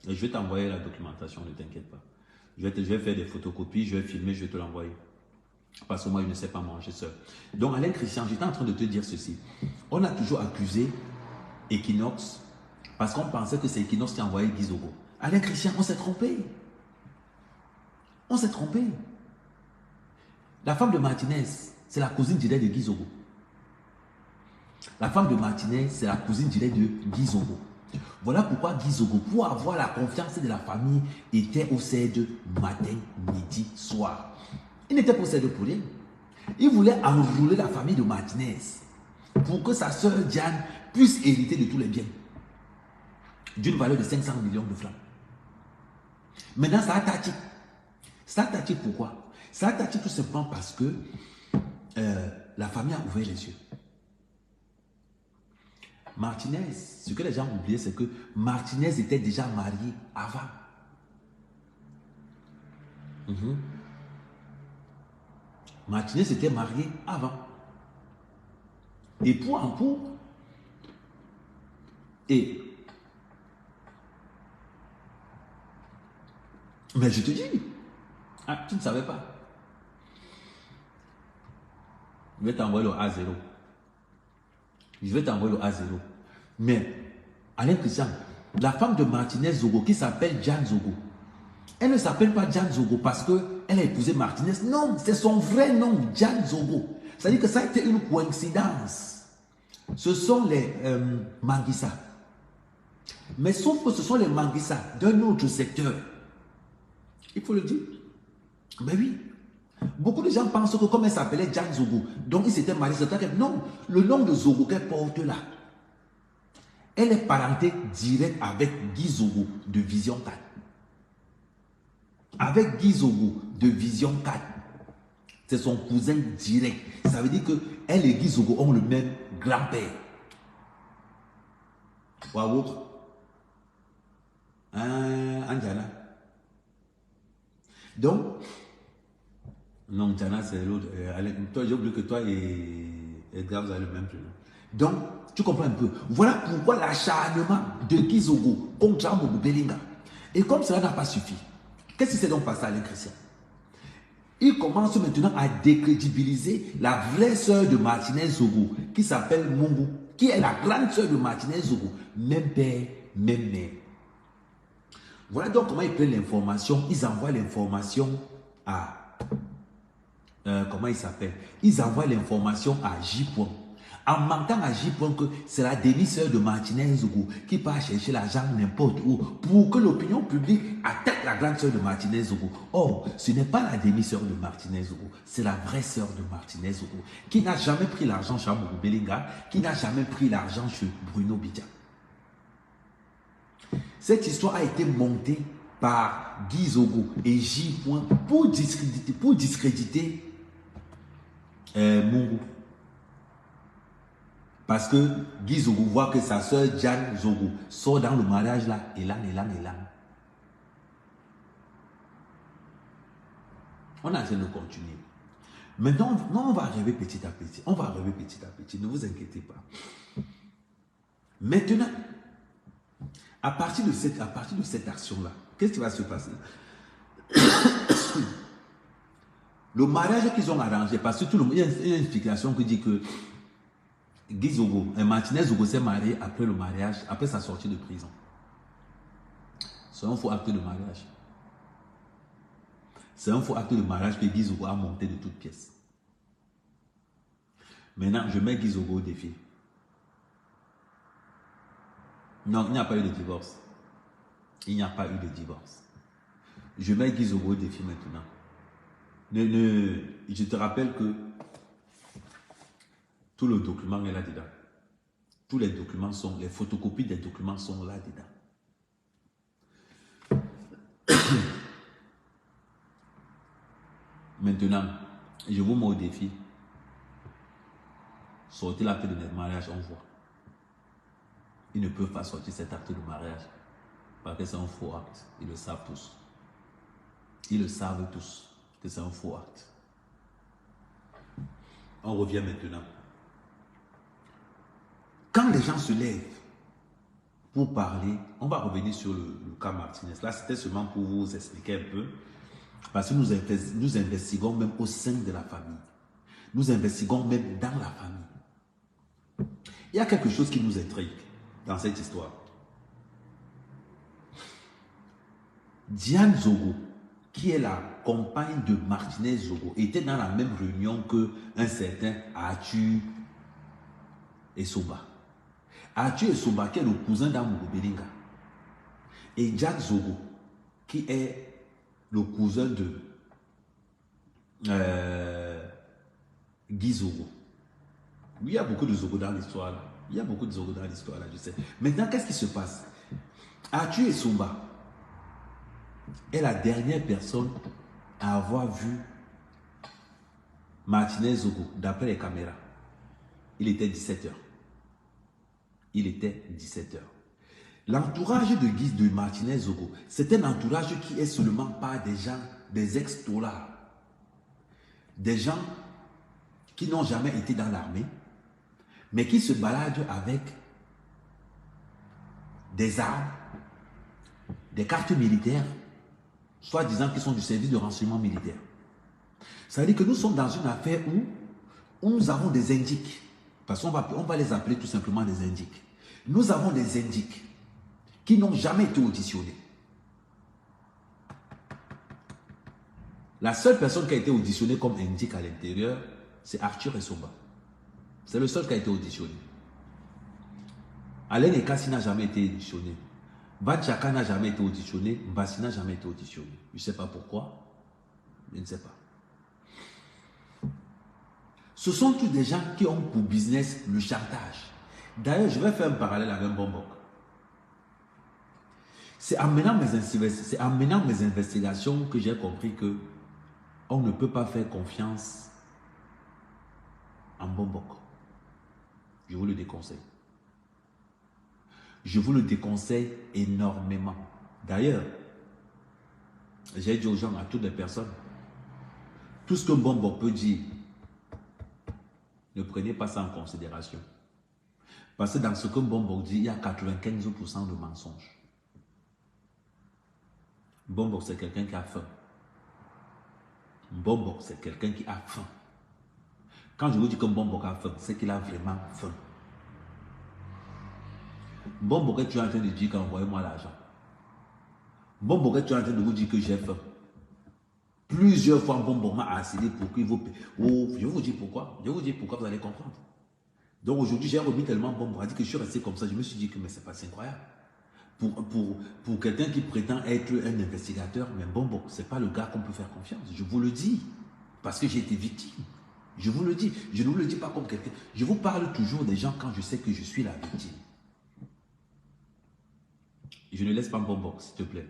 Et je vais t'envoyer la documentation, ne t'inquiète pas. Je vais faire des photocopies, je vais filmer, je vais te l'envoyer. Parce que moi, je ne sais pas manger seul. Donc, Alain Christian, j'étais en train de te dire ceci. On a toujours accusé Equinox parce qu'on pensait que c'est Equinox qui a envoyé Guy Zogo. Alain Christian, on s'est trompé. On s'est trompé. La femme de Martinez, c'est la cousine directe de Guy Zogo. La femme de Martinez, c'est la cousine directe de Guy Zogo. Voilà pourquoi Guy Zogo, pour avoir la confiance de la famille, était au CED matin, midi, soir. Il n'était pas au CED pour rien. Il voulait enrouler la famille de Martinez pour que sa soeur Diane puisse hériter de tous les biens d'une valeur de 500 millions de francs. Maintenant, ça a tâché. Ça a tâché pourquoi? Ça a tâché tout simplement parce que la famille a ouvert les yeux. Martinez, ce que les gens ont oublié, c'est que Martinez était déjà marié avant. Martinez était marié avant. Et pour en pour. Mais je te dis, tu ne savais pas. Je vais t'envoyer le A0. Je vais t'envoyer le A0. Mais, Alain Christian, la femme de Martinez Zogo qui s'appelle Jeanne Zogo, elle ne s'appelle pas Jeanne Zogo parce qu'elle a épousé Martinez. Non, c'est son vrai nom, Jeanne Zogo. C'est-à-dire que ça a été une coïncidence. Ce sont les Manguissa. Mais sauf que ce sont les Manguissa d'un autre secteur. Il faut le dire. Mais oui. Beaucoup de gens pensent que comme elle s'appelait Jeanne Zogo, donc il s'était marié. Non, le nom de Zogo qu'elle porte là, elle est parentée directe avec Guy Zogo de Vision 4. avec Guy Zogo de Vision 4. C'est son cousin direct. Ça veut dire que elle et Guy Zogo ont le même grand-père. Waouh. Anjana. Donc, non, Anjana, c'est l'autre. Toi, j'ai oublié que toi et Edgar, vous avez le même prénom. Donc, tu comprends un peu. Voilà pourquoi l'acharnement de Guy Zogo contre Jean Boubou Belinga. Et comme cela n'a pas suffi, qu'est-ce qui s'est donc passé à Alain Christian? Il commence maintenant à décrédibiliser la vraie sœur de Martinez Zogo, qui s'appelle Mungu, qui est la grande sœur de Martinez Zogo. Même père, même mère. Voilà donc comment ils prennent l'information. Ils envoient l'information à... comment il s'appelle? Ils envoient l'information à J. En mentant à J. que c'est la demi-sœur de Martinez Zogo qui part chercher l'argent n'importe où pour que l'opinion publique attaque la grande sœur de Martinez Zogo. Or, ce n'est pas la demi-sœur de Martinez Zogo, c'est la vraie sœur de Martinez Zogo qui n'a jamais pris l'argent chez Boubou Belinga, qui n'a jamais pris l'argent chez Bruno Bidja. Cette histoire a été montée par Guy Zogo et J. pour discréditer Mungu. Parce que Guy Zogo voit que sa soeur Diane Zogo sort dans le mariage là, et là. On a essayé de continuer. Maintenant, on va arriver petit à petit. Ne vous inquiétez pas. Maintenant, à partir de cette action-là, qu'est-ce qui va se passer? Le mariage qu'ils ont arrangé, parce que tout le monde, il y a une explication qui dit que Guy Zogo, Martinez Zogo s'est marié après le mariage, après sa sortie de prison. C'est un faux acte de mariage. C'est un faux acte de mariage que Guy Zogo a monté de toutes pièces. Maintenant, je mets Guy Zogo au défi. Non, il n'y a pas eu de divorce. Il n'y a pas eu de divorce. Je mets Guy Zogo au défi maintenant. Je te rappelle que tout le document est là-dedans. Tous les documents sont, les photocopies des documents sont là-dedans. Maintenant, je vous mets au défi. Sortez l'acte de mariage, on voit. Ils ne peuvent pas sortir cet acte de mariage parce que c'est un faux acte. Ils le savent tous. Ils le savent tous que c'est un faux acte. On revient maintenant. Quand les gens se lèvent pour parler, on va revenir sur le cas Martinez. Là, c'était seulement pour vous expliquer un peu. Parce que nous investiguons même au sein de la famille. Nous investiguons même dans la famille. Il y a quelque chose qui nous intrigue dans cette histoire. Diane Zogo, qui est la compagne de Martinez Zogo, était dans la même réunion qu'un certain Arthur Essoba. Arthur Essoba, qui est le cousin d'Amourou Belinga. Et Jack Zogo, qui est le cousin de Guy Zogo. Oui, il y a beaucoup de Zogo dans l'histoire là. Il y a beaucoup de Zogo dans l'histoire là, je sais. Maintenant, qu'est-ce qui se passe? Arthur Essoba est la dernière personne à avoir vu Martinez Zogo d'après les caméras. Il était 17h. Il était 17h. L'entourage de Martinez Zogo, c'est un entourage qui est seulement pas des gens, des ex-tolards. Des gens qui n'ont jamais été dans l'armée, mais qui se baladent avec des armes, des cartes militaires, soit disant qu'ils sont du service de renseignement militaire. Ça veut dire que nous sommes dans une affaire où nous avons des indiques, parce qu'on va les appeler tout simplement des indiques. Nous avons des indiques qui n'ont jamais été auditionnés. La seule personne qui a été auditionnée comme indique à l'intérieur, c'est Arthur Essoba. C'est le seul qui a été auditionné. Alain Ekassi n'a jamais été auditionné. Banchaka n'a jamais été auditionné. Mbassi n'a jamais été auditionné. Je ne sais pas pourquoi. Je ne sais pas. Ce sont tous des gens qui ont pour business le chantage. D'ailleurs, je vais faire un parallèle avec Bombok. C'est en menant mes investigations que j'ai compris que on ne peut pas faire confiance en Bombok. Je vous le déconseille. Je vous le déconseille énormément. D'ailleurs, j'ai dit aux gens, à toutes les personnes, tout ce que Bombok peut dire, ne prenez pas ça en considération. Parce que dans ce que Bombok dit, il y a 95% de mensonges. Bombok, c'est quelqu'un qui a faim. Bombok, c'est quelqu'un qui a faim. Quand je vous dis que Bombok a faim, c'est qu'il a vraiment faim. Bombok, tu es en train de dire qu'envoyez-moi l'argent. Bombok, tu es en train de vous dire que j'ai faim. Plusieurs fois, Bombok m'a harcelé pour qu'il vous paye. Oh, je vais vous dire pourquoi. Je vais vous dire pourquoi, vous allez comprendre. Donc aujourd'hui, j'ai remis tellement Bombok, a dit que je suis resté comme ça. Je me suis dit que mais c'est pas incroyable. Pour quelqu'un qui prétend être un investigateur, mais Bombok, ce n'est pas le gars qu'on peut faire confiance. Je vous le dis. Parce que j'ai été victime. Je vous le dis. Je ne vous le dis pas comme quelqu'un. Je vous parle toujours des gens quand je sais que je suis la victime. Je ne laisse pas Bombok, s'il te plaît.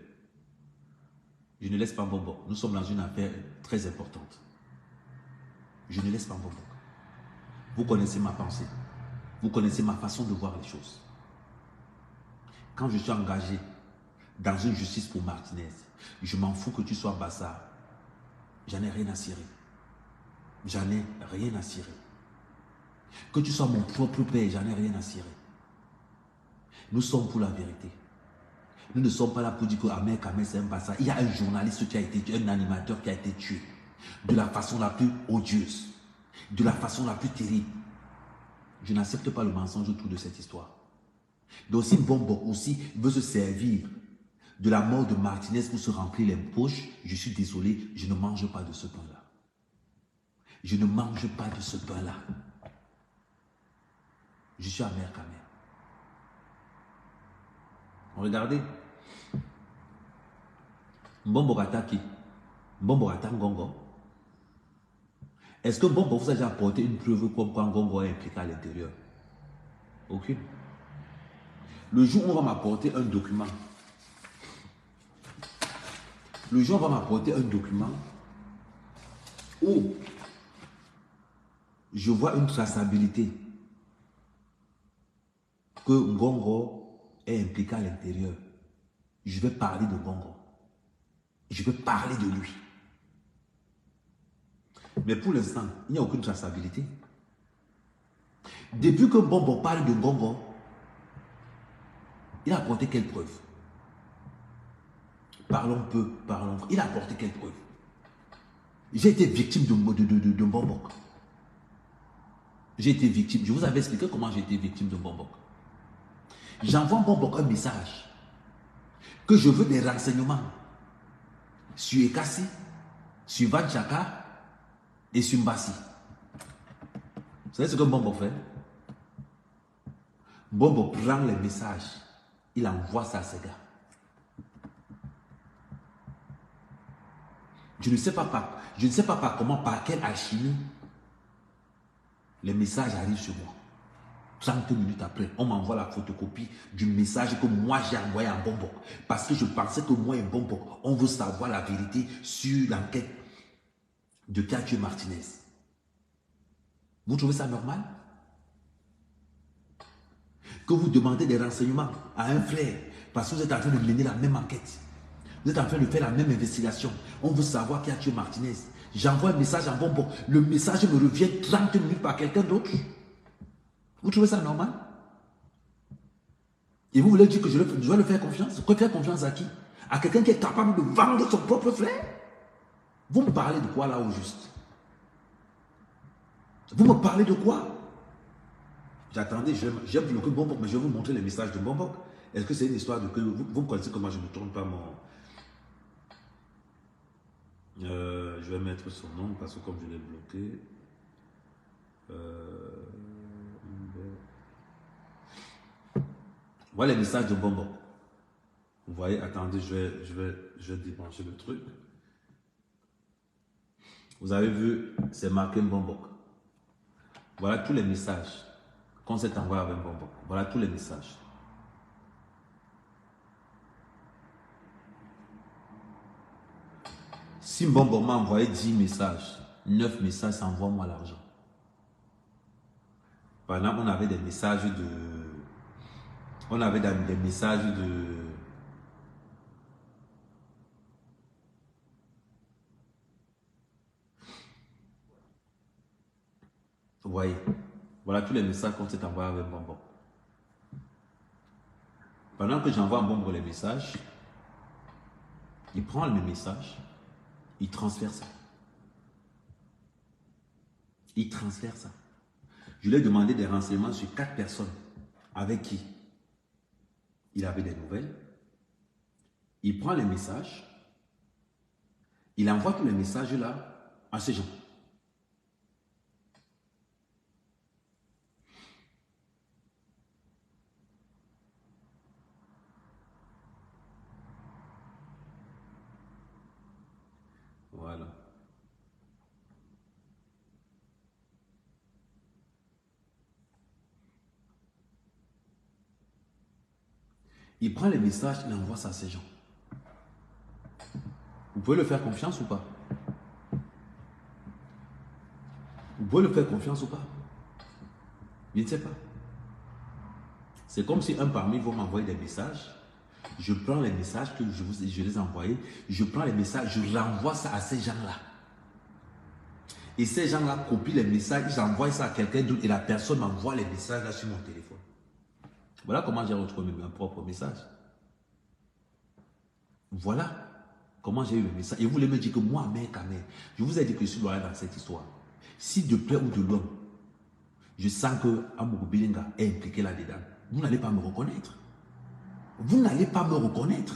Je ne laisse pas Bombok. Nous sommes dans une affaire très importante. Je ne laisse pas Bombok. Vous connaissez ma pensée. Vous connaissez ma façon de voir les choses. Quand je suis engagé dans une justice pour Martinez, je m'en fous que tu sois Bassa. J'en ai rien à cirer. J'en ai rien à cirer. Que tu sois mon propre père, j'en ai rien à cirer. Nous sommes pour la vérité. Nous ne sommes pas là pour dire que Ahmed Kamel c'est un Bassa. Il y a un journaliste qui a été tué, un animateur qui a été tué. De la façon la plus odieuse. De la façon la plus terrible. Je n'accepte pas le mensonge autour de cette histoire. Donc si Bombok aussi veut se servir de la mort de Martinez pour se remplir les poches, je suis désolé, je ne mange pas de ce pain-là. Je ne mange pas de ce pain-là. Je suis Ahmed Kamel. Regardez. Bombok attaque. Bombok attaque Ngongo. Est-ce que Bombok vous a déjà apporté une preuve comme quoi Ngongo est impliqué à l'intérieur? Aucune. Le jour où on va m'apporter un document, où je vois une traçabilité que Ngongo est impliqué à l'intérieur, je vais parler de Ngongo. Je vais parler de lui. Mais pour l'instant, il n'y a aucune traçabilité. Depuis que Bombok parle de Ngongo, il a apporté quelle preuve? Parlons peu, parlons vrai. Il a apporté quelle preuve? J'ai été victime de Bombok. J'ai été victime. Je vous avais expliqué comment j'ai été victime de Bombok. J'envoie Bombok un message que je veux des renseignements sur Ekassi, sur Van Chaka et sur Mbassi. Vous savez ce que Bombok fait? Bombok prend les messages, il envoie ça à ses gars. Je ne sais pas par comment, par quelle alchimie, les messages arrivent sur moi. 30 minutes après, on m'envoie la photocopie du message que moi j'ai envoyé à Bombok. Parce que je pensais que moi et Bombok, on veut savoir la vérité sur l'enquête de qui a tué Martinez. Vous trouvez ça normal? Que vous demandez des renseignements à un frère parce que vous êtes en train de mener la même enquête. Vous êtes en train de faire la même investigation. On veut savoir qui a tué Martinez. J'envoie un message à Bombok. Le message me revient 30 minutes par quelqu'un d'autre. Vous trouvez ça normal? Et vous voulez dire que je dois le faire confiance? Faire confiance à qui? À quelqu'un qui est capable de vendre son propre frère? Vous me parlez de quoi là au juste? Vous me parlez de quoi? J'attendais, j'aime le Bombok, mais je vais vous montrer les messages de Bombok. Est-ce que c'est une histoire de que vous me connaissez comment je ne tourne pas mon... je vais mettre son nom parce que comme je l'ai bloqué. Voilà les messages de Bombok. Vous voyez, attendez, je vais débrancher le truc. Vous avez vu, c'est marqué Bombok. Voilà tous les messages qu'on s'est envoyé avec Bombok. Voilà tous les messages. Si Mbombo m'a envoyé 10 messages, 9 messages, ça envoie-moi l'argent. Par exemple, on avait des messages de... On avait des messages de... Vous voyez, voilà tous les messages qu'on s'est envoyés avec Mbombo. Pendant que j'envoie à Mbombo les messages, il prend mes messages, il transfère ça. Il transfère ça. Je lui ai demandé des renseignements sur 4 personnes avec qui il avait des nouvelles. Il prend les messages, il envoie tous les messages là à ces gens. Voilà. Il prend les messages, il envoie ça à ces gens. Vous pouvez le faire confiance ou pas? Vous pouvez le faire confiance ou pas? Je ne sais pas. C'est comme si un parmi vous m'envoie des messages. Je prends les messages que je les ai envoyés. Je prends les messages, je renvoie ça à ces gens-là. Et ces gens-là copient les messages, ils envoient ça à quelqu'un d'autre et la personne m'envoie les messages là sur mon téléphone. Voilà comment j'ai retrouvé mes propres messages. Voilà comment j'ai eu le message. Et vous voulez me dire que moi, mec, je vous ai dit que je suis loyal dans cette histoire. Si de près ou de loin, je sens que Amourou Belenga est impliqué là-dedans, vous n'allez pas me reconnaître. Vous n'allez pas me reconnaître.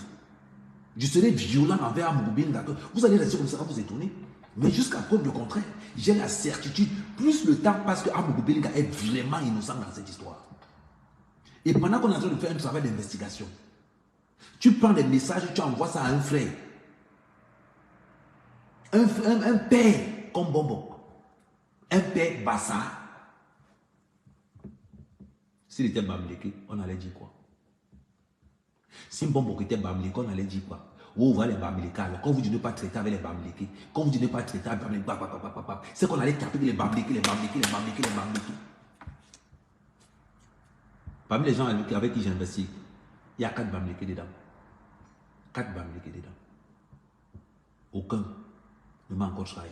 Je serai violent envers Amourou Belenga. Vous allez rester comme ça, vous étonner. Mais jusqu'à preuve du contraire, j'ai la certitude, plus le temps passe que Amourou Belenga est vraiment innocent dans cette histoire. Et pendant qu'on est en train de faire un travail d'investigation, tu prends des messages, tu envoies ça à un frère. Un père comme Bombo. Un père Bassa. S'il était Bamleke, on allait dire quoi? Si Bombo était Bamleke, on allait dire quoi? Oh, voilà les Bamleke. Alors, quand vous dites ne pas traiter avec les Bamleke, quand vous dites ne pas traiter avec les Bamleke, c'est qu'on allait taper les Bamleke, les Bamleke, les Bamleke, les Bamleke. Parmi les gens avec qui j'investis, il y a 4 Bamleke dedans. 4 Bamleke dedans. Aucun ne m'a encore trahi.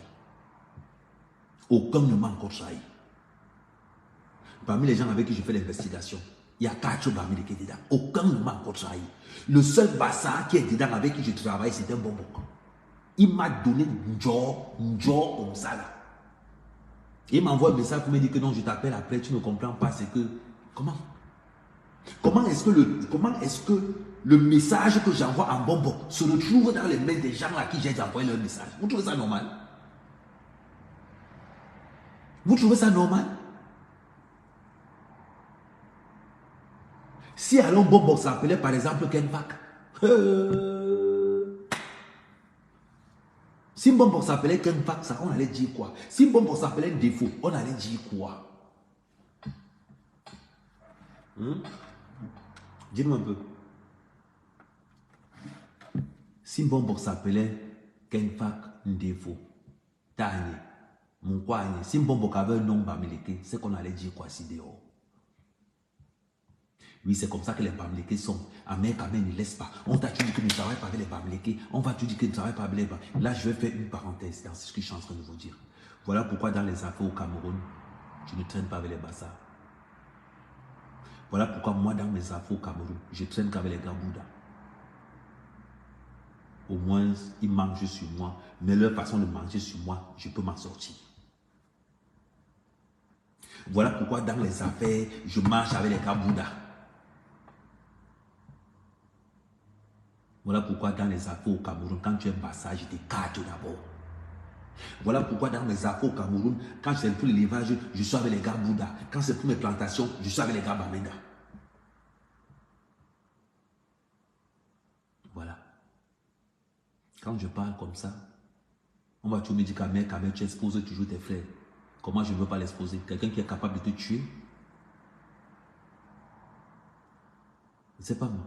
Aucun ne m'a encore trahi. Parmi les gens avec qui je fais l'investigation, il y a 4 Bamileke dedans. Aucun ne m'a encore trahi. Le seul Bassa qui est dedans avec qui je travaille, c'est un bonbon. Il m'a donné un job comme ça là. Il m'envoie un message pour me dire que non, je t'appelle après, tu ne comprends pas, c'est que... Comment est-ce que le message que j'envoie en bonbon se retrouve dans les mains des gens à qui j'ai envoyé leur message? Vous trouvez ça normal? Vous trouvez ça normal? Si alors Bonbon s'appelait par exemple Kenpak, si Bonbon s'appelait Kenpak, ça on allait dire quoi? Si Bonbon s'appelait Défaut, on allait dire quoi? Dis-moi un peu. Si Bonbon s'appelait Kenpak Défaut, Tanye, Moukouanye, si Bonbon avait un nom Bamileke, c'est qu'on allait dire quoi si dehors? Oui, c'est comme ça que les Bamileke sont. Amen, ne laisse pas. On t'a dit que ne travaille pas avec les Bamileke. On va te dire que ne travaille pas avec les Bamileke. Là, je vais faire une parenthèse dans ce que je suis en train de vous dire. Voilà pourquoi dans les affaires au Cameroun, je ne traîne pas avec les Bassa. Voilà pourquoi moi, dans mes affaires au Cameroun, je traîne qu'avec les Gambouda. Au moins, ils mangent sur moi. Mais leur façon de manger sur moi, je peux m'en sortir. Voilà pourquoi dans les affaires, je marche avec les Gambouda. Voilà pourquoi dans les affaires au Cameroun, quand tu es Bassa, je t'écarte d'abord. Voilà pourquoi dans mes affaires au Cameroun, quand c'est pour l'élevage, je suis avec les gars Bouddha. Quand c'est pour mes plantations, je suis avec les gars Bamenda. Voilà. Quand je parle comme ça, on va toujours me dire Kamel, tu exposes toujours tes frères. Comment je ne veux pas l'exposer? Quelqu'un qui est capable de te tuer? C'est pas moi.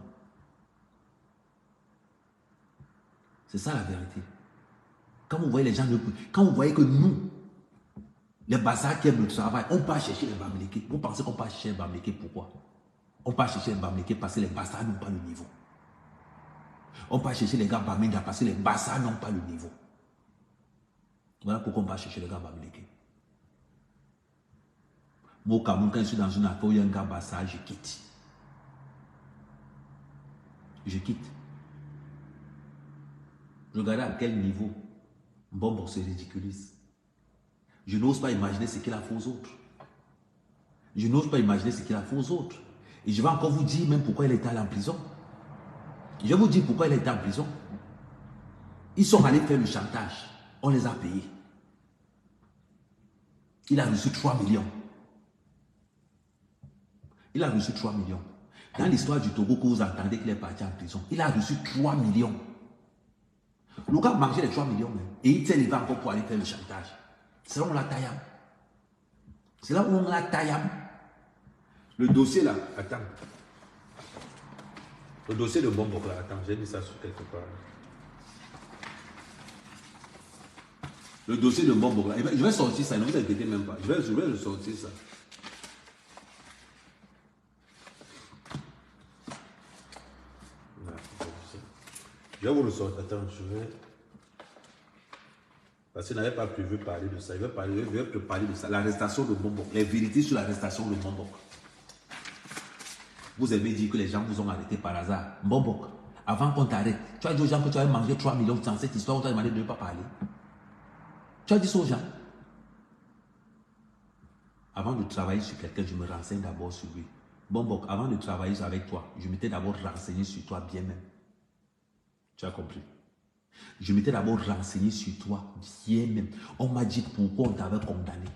C'est ça la vérité. Quand vous voyez les gens, quand vous voyez que nous, les bazars qui aiment le travail, on part chercher les Bamileke. Vous pensez qu'on part chercher les Bamileke, pourquoi? On part chercher les Bamileke parce que les bazars n'ont pas le niveau. On part chercher les gars Bamenga parce que les bazars n'ont pas le niveau. Voilà pourquoi on va chercher les gars Bamileke. Moi, au Cameroun, quand je suis dans une affaire où il y a un gars bazar, je quitte. Je quitte. Regardez à quel niveau Mbombo se ridiculise. Je n'ose pas imaginer ce qu'il a fait aux autres. Je n'ose pas imaginer ce qu'il a fait aux autres. Et je vais encore vous dire même pourquoi il est allé en prison. Je vais vous dire pourquoi il est en prison. Ils sont allés faire le chantage. On les a payés. Il a reçu 3 millions. Il a reçu 3 millions. Dans l'histoire du Togo que vous entendez qu'il est parti en prison, il a reçu 3 millions. Le gars mangeait les 3 millions. Et il s'est levé encore pour aller faire le chantage. C'est là où on l'a taillé. C'est là où on l'a taillé. Le dossier là, attends. Le dossier de Mbombo là, attends, j'ai mis ça sur quelque part. Le dossier de Mbombo là, je vais sortir ça, ne vous inquiétez même pas. Je vais le sortir ça. Je vais vous le sortir. Attends, je vais. Parce que je n'avais pas prévu parler de ça. Je vais parler de ça. L'arrestation de Mbombo. Les vérités sur l'arrestation de Mbombo. Vous avez dit que les gens vous ont arrêté par hasard. Mbombo, avant qu'on t'arrête, tu as dit aux gens que tu avais mangé 3 millions dans cette histoire, on t'a demandé de ne pas parler. Tu as dit ça aux gens. Avant de travailler sur quelqu'un, je me renseigne d'abord sur lui. Mbombo, avant de travailler avec toi, je m'étais d'abord renseigné sur toi bien même. Tu as compris? Je m'étais d'abord renseigné sur toi bien même. On m'a dit pourquoi on t'avait condamné.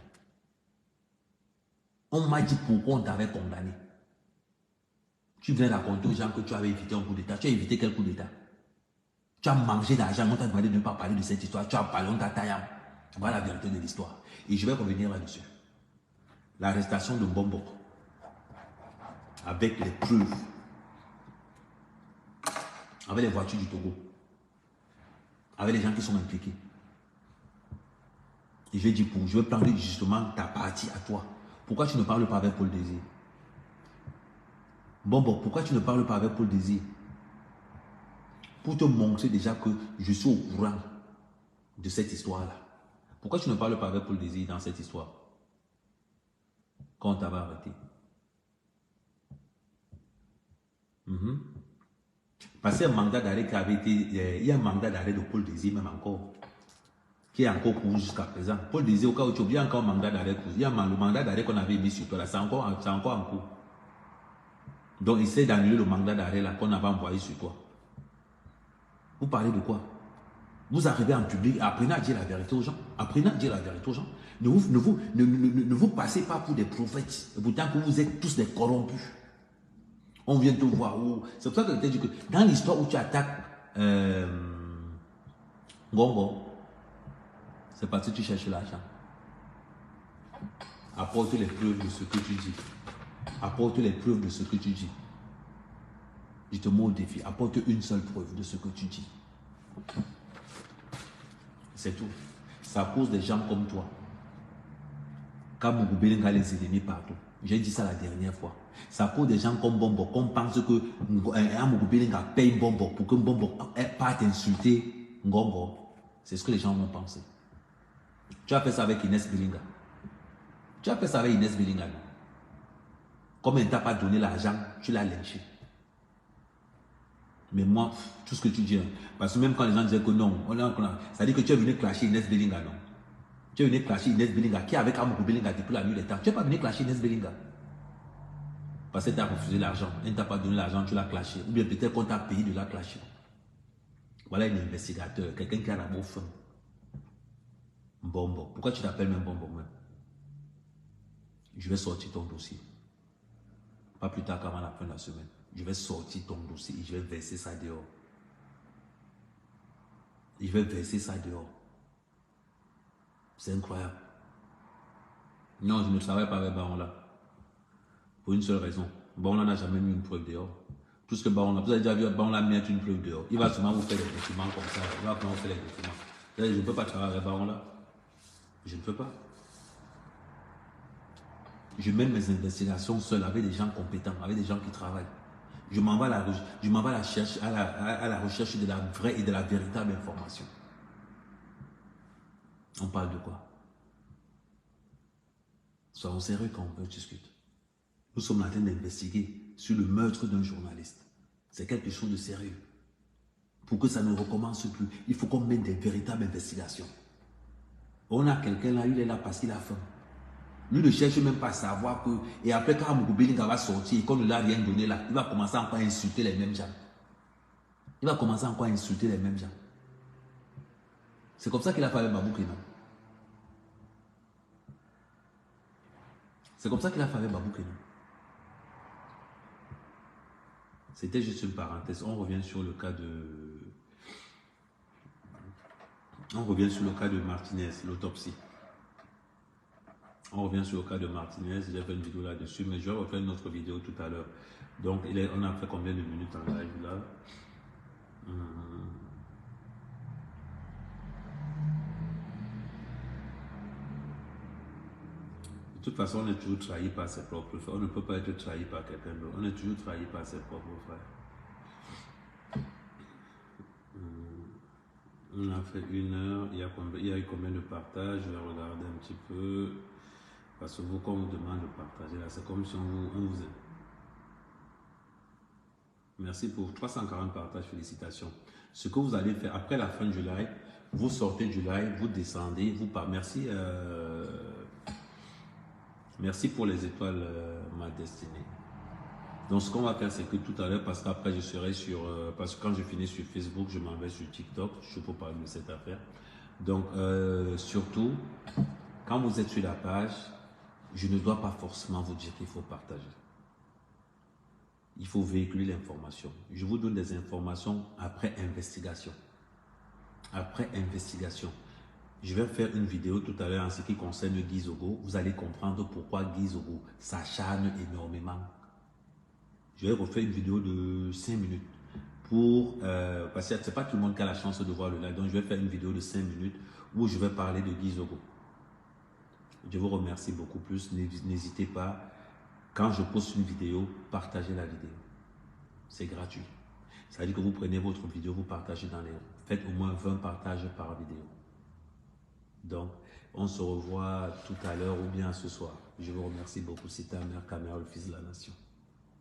On m'a dit pourquoi on t'avait condamné. Tu viens raconter aux gens que tu avais évité un coup d'État. Tu as évité quel coup d'État? Tu as mangé d'argent, on t'a demandé de ne pas parler de cette histoire. Tu as parlé, on t'a taillé. Voilà la vérité de l'histoire. Et je vais revenir là-dessus. L'arrestation de Mbombo. Avec les preuves. Avec les voitures du Togo. Avec les gens qui sont impliqués. Et je vais prendre justement ta partie à toi. Pourquoi tu ne parles pas avec Paul Désir? Mbombo, pourquoi tu ne parles pas avec Paul Désir? Pour te montrer déjà que je suis au courant de cette histoire-là. Pourquoi tu ne parles pas avec Paul Désir dans cette histoire? Quand on t'avait arrêté. Parce qu'il y a un mandat d'arrêt qui avait été... Il y a un mandat d'arrêt de Paul Désir même encore. Qui est encore couru jusqu'à présent. Paul Désir, au cas où tu oublies encore un mandat d'arrêt. Il y a le mandat d'arrêt qu'on avait mis sur toi là. C'est encore en cours. Donc, essaie d'annuler le mandat d'arrêt là qu'on avait envoyé sur toi. Vous parlez de quoi? Vous arrivez en public, apprenez à dire la vérité aux gens. Apprenez à dire la vérité aux gens. Ne vous passez pas pour des prophètes. Et pourtant que vous êtes tous des corrompus. On vient te voir. C'est pour ça que je t'ai dit que dans l'histoire où tu attaques Ngongo, c'est parce que tu cherches l'argent. Apporte les preuves de ce que tu dis. Apporte les preuves de ce que tu dis. Je te mets au défi. Apporte une seule preuve de ce que tu dis. C'est tout. Ça cause des gens comme toi. Quand Mougoubelinga les ennemis partout. J'ai dit ça la dernière fois. Ça cause des gens comme Mbombo. Qu'on pense que Mougoubelinga paye Mbombo pour que Mbombo parte insulter Ngongo. C'est ce que les gens vont penser. Tu as fait ça avec Inès Belinga. Tu as fait ça avec Inès Belinga. Comme elle ne t'a pas donné l'argent, tu l'as lynché. Mais moi, tout ce que tu dis, parce que même quand les gens disaient que non, ça dit que tu es venu clasher Inès Belinga, non. Tu es venu clasher Inès Belinga, qui est avec Amougou Belinga depuis la nuit des temps. Tu n'es pas venu clasher Inès Belinga. Parce que tu as refusé l'argent. Elle ne t'a pas donné l'argent, tu l'as clashé. Ou bien peut-être qu'on t'a payé de la clasher. Voilà un investigateur, quelqu'un qui a la bonne fin. Mbombo. Pourquoi tu t'appelles même Mbombo même? Je vais sortir ton dossier. Pas plus tard qu'avant la fin de la semaine. Je vais sortir ton dossier et je vais verser ça dehors. Je vais verser ça dehors. C'est incroyable. Non, je ne travaille pas avec Baron là. Pour une seule raison. Baron là n'a jamais mis une preuve dehors. Tout ce que Baron là, vous avez déjà vu Baron là mettre une preuve dehors. Il va seulement vous faire des documents comme ça. Il va vraiment faire les documents. Là, je ne peux pas travailler à Baron là. Je ne peux pas. Je mène mes investigations seul avec des gens compétents, avec des gens qui travaillent. Je m'en vais à la recherche de la vraie et de la véritable information. On parle de quoi? Soyons sérieux quand on discute. Nous sommes en train d'investiguer sur le meurtre d'un journaliste. C'est quelque chose de sérieux. Pour que ça ne recommence plus, il faut qu'on mette des véritables investigations. On a quelqu'un là, il est là parce qu'il a faim. Lui ne cherche même pas à savoir que... Et après, quand Amougou Belinga va sortir et qu'on ne l'a rien donné là, il va commencer encore à insulter les mêmes gens. Il va commencer encore à insulter les mêmes gens. C'est comme ça qu'il a fait avec Babou Kenan. C'est comme ça qu'il a fait avec Babou Kenan. C'était juste une parenthèse. On revient sur le cas de... On revient sur le cas de Martinez, l'autopsie. On revient sur le cas de Martinez. J'ai fait une vidéo là-dessus, mais je vais refaire une autre vidéo tout à l'heure. Donc, on a fait combien de minutes en live là? De toute façon, on est toujours trahi par ses propres frères. On ne peut pas être trahi par quelqu'un d'autre. On est toujours trahi par ses propres frères. On a fait 1 heure. Il y a eu combien de partages? Je vais regarder un petit peu. Parce que vous, quand on vous demande de partager, là, c'est comme si on vous aime. Merci pour 340 partages, félicitations. Ce que vous allez faire après la fin du live, vous sortez du live, vous descendez, vous parlez. Merci. Merci pour les étoiles, ma destinée. Donc, ce qu'on va faire, c'est que tout à l'heure, parce qu'après, je serai sur... parce que quand je finis sur Facebook, je m'en vais sur TikTok. Je peux parler de cette affaire. Donc, surtout, quand vous êtes sur la page, je ne dois pas forcément vous dire qu'il faut partager. Il faut véhiculer l'information. Je vous donne des informations après investigation. Après investigation. Je vais faire une vidéo tout à l'heure en ce qui concerne Guy Zogo. Vous allez comprendre pourquoi Guy Zogo s'acharne énormément. Je vais refaire une vidéo de 5 minutes. Parce que ce n'est pas tout le monde qui a la chance de voir le live. Donc, je vais faire une vidéo de 5 minutes où je vais parler de Guy Zogo. Je vous remercie beaucoup plus. N'hésitez pas, quand je poste une vidéo, partagez la vidéo. C'est gratuit. Ça veut dire que vous prenez votre vidéo, vous partagez dans les... Faites au moins 20 partages par vidéo. Donc, on se revoit tout à l'heure ou bien ce soir. Je vous remercie beaucoup. C'était Amer Kamer, le fils de la nation.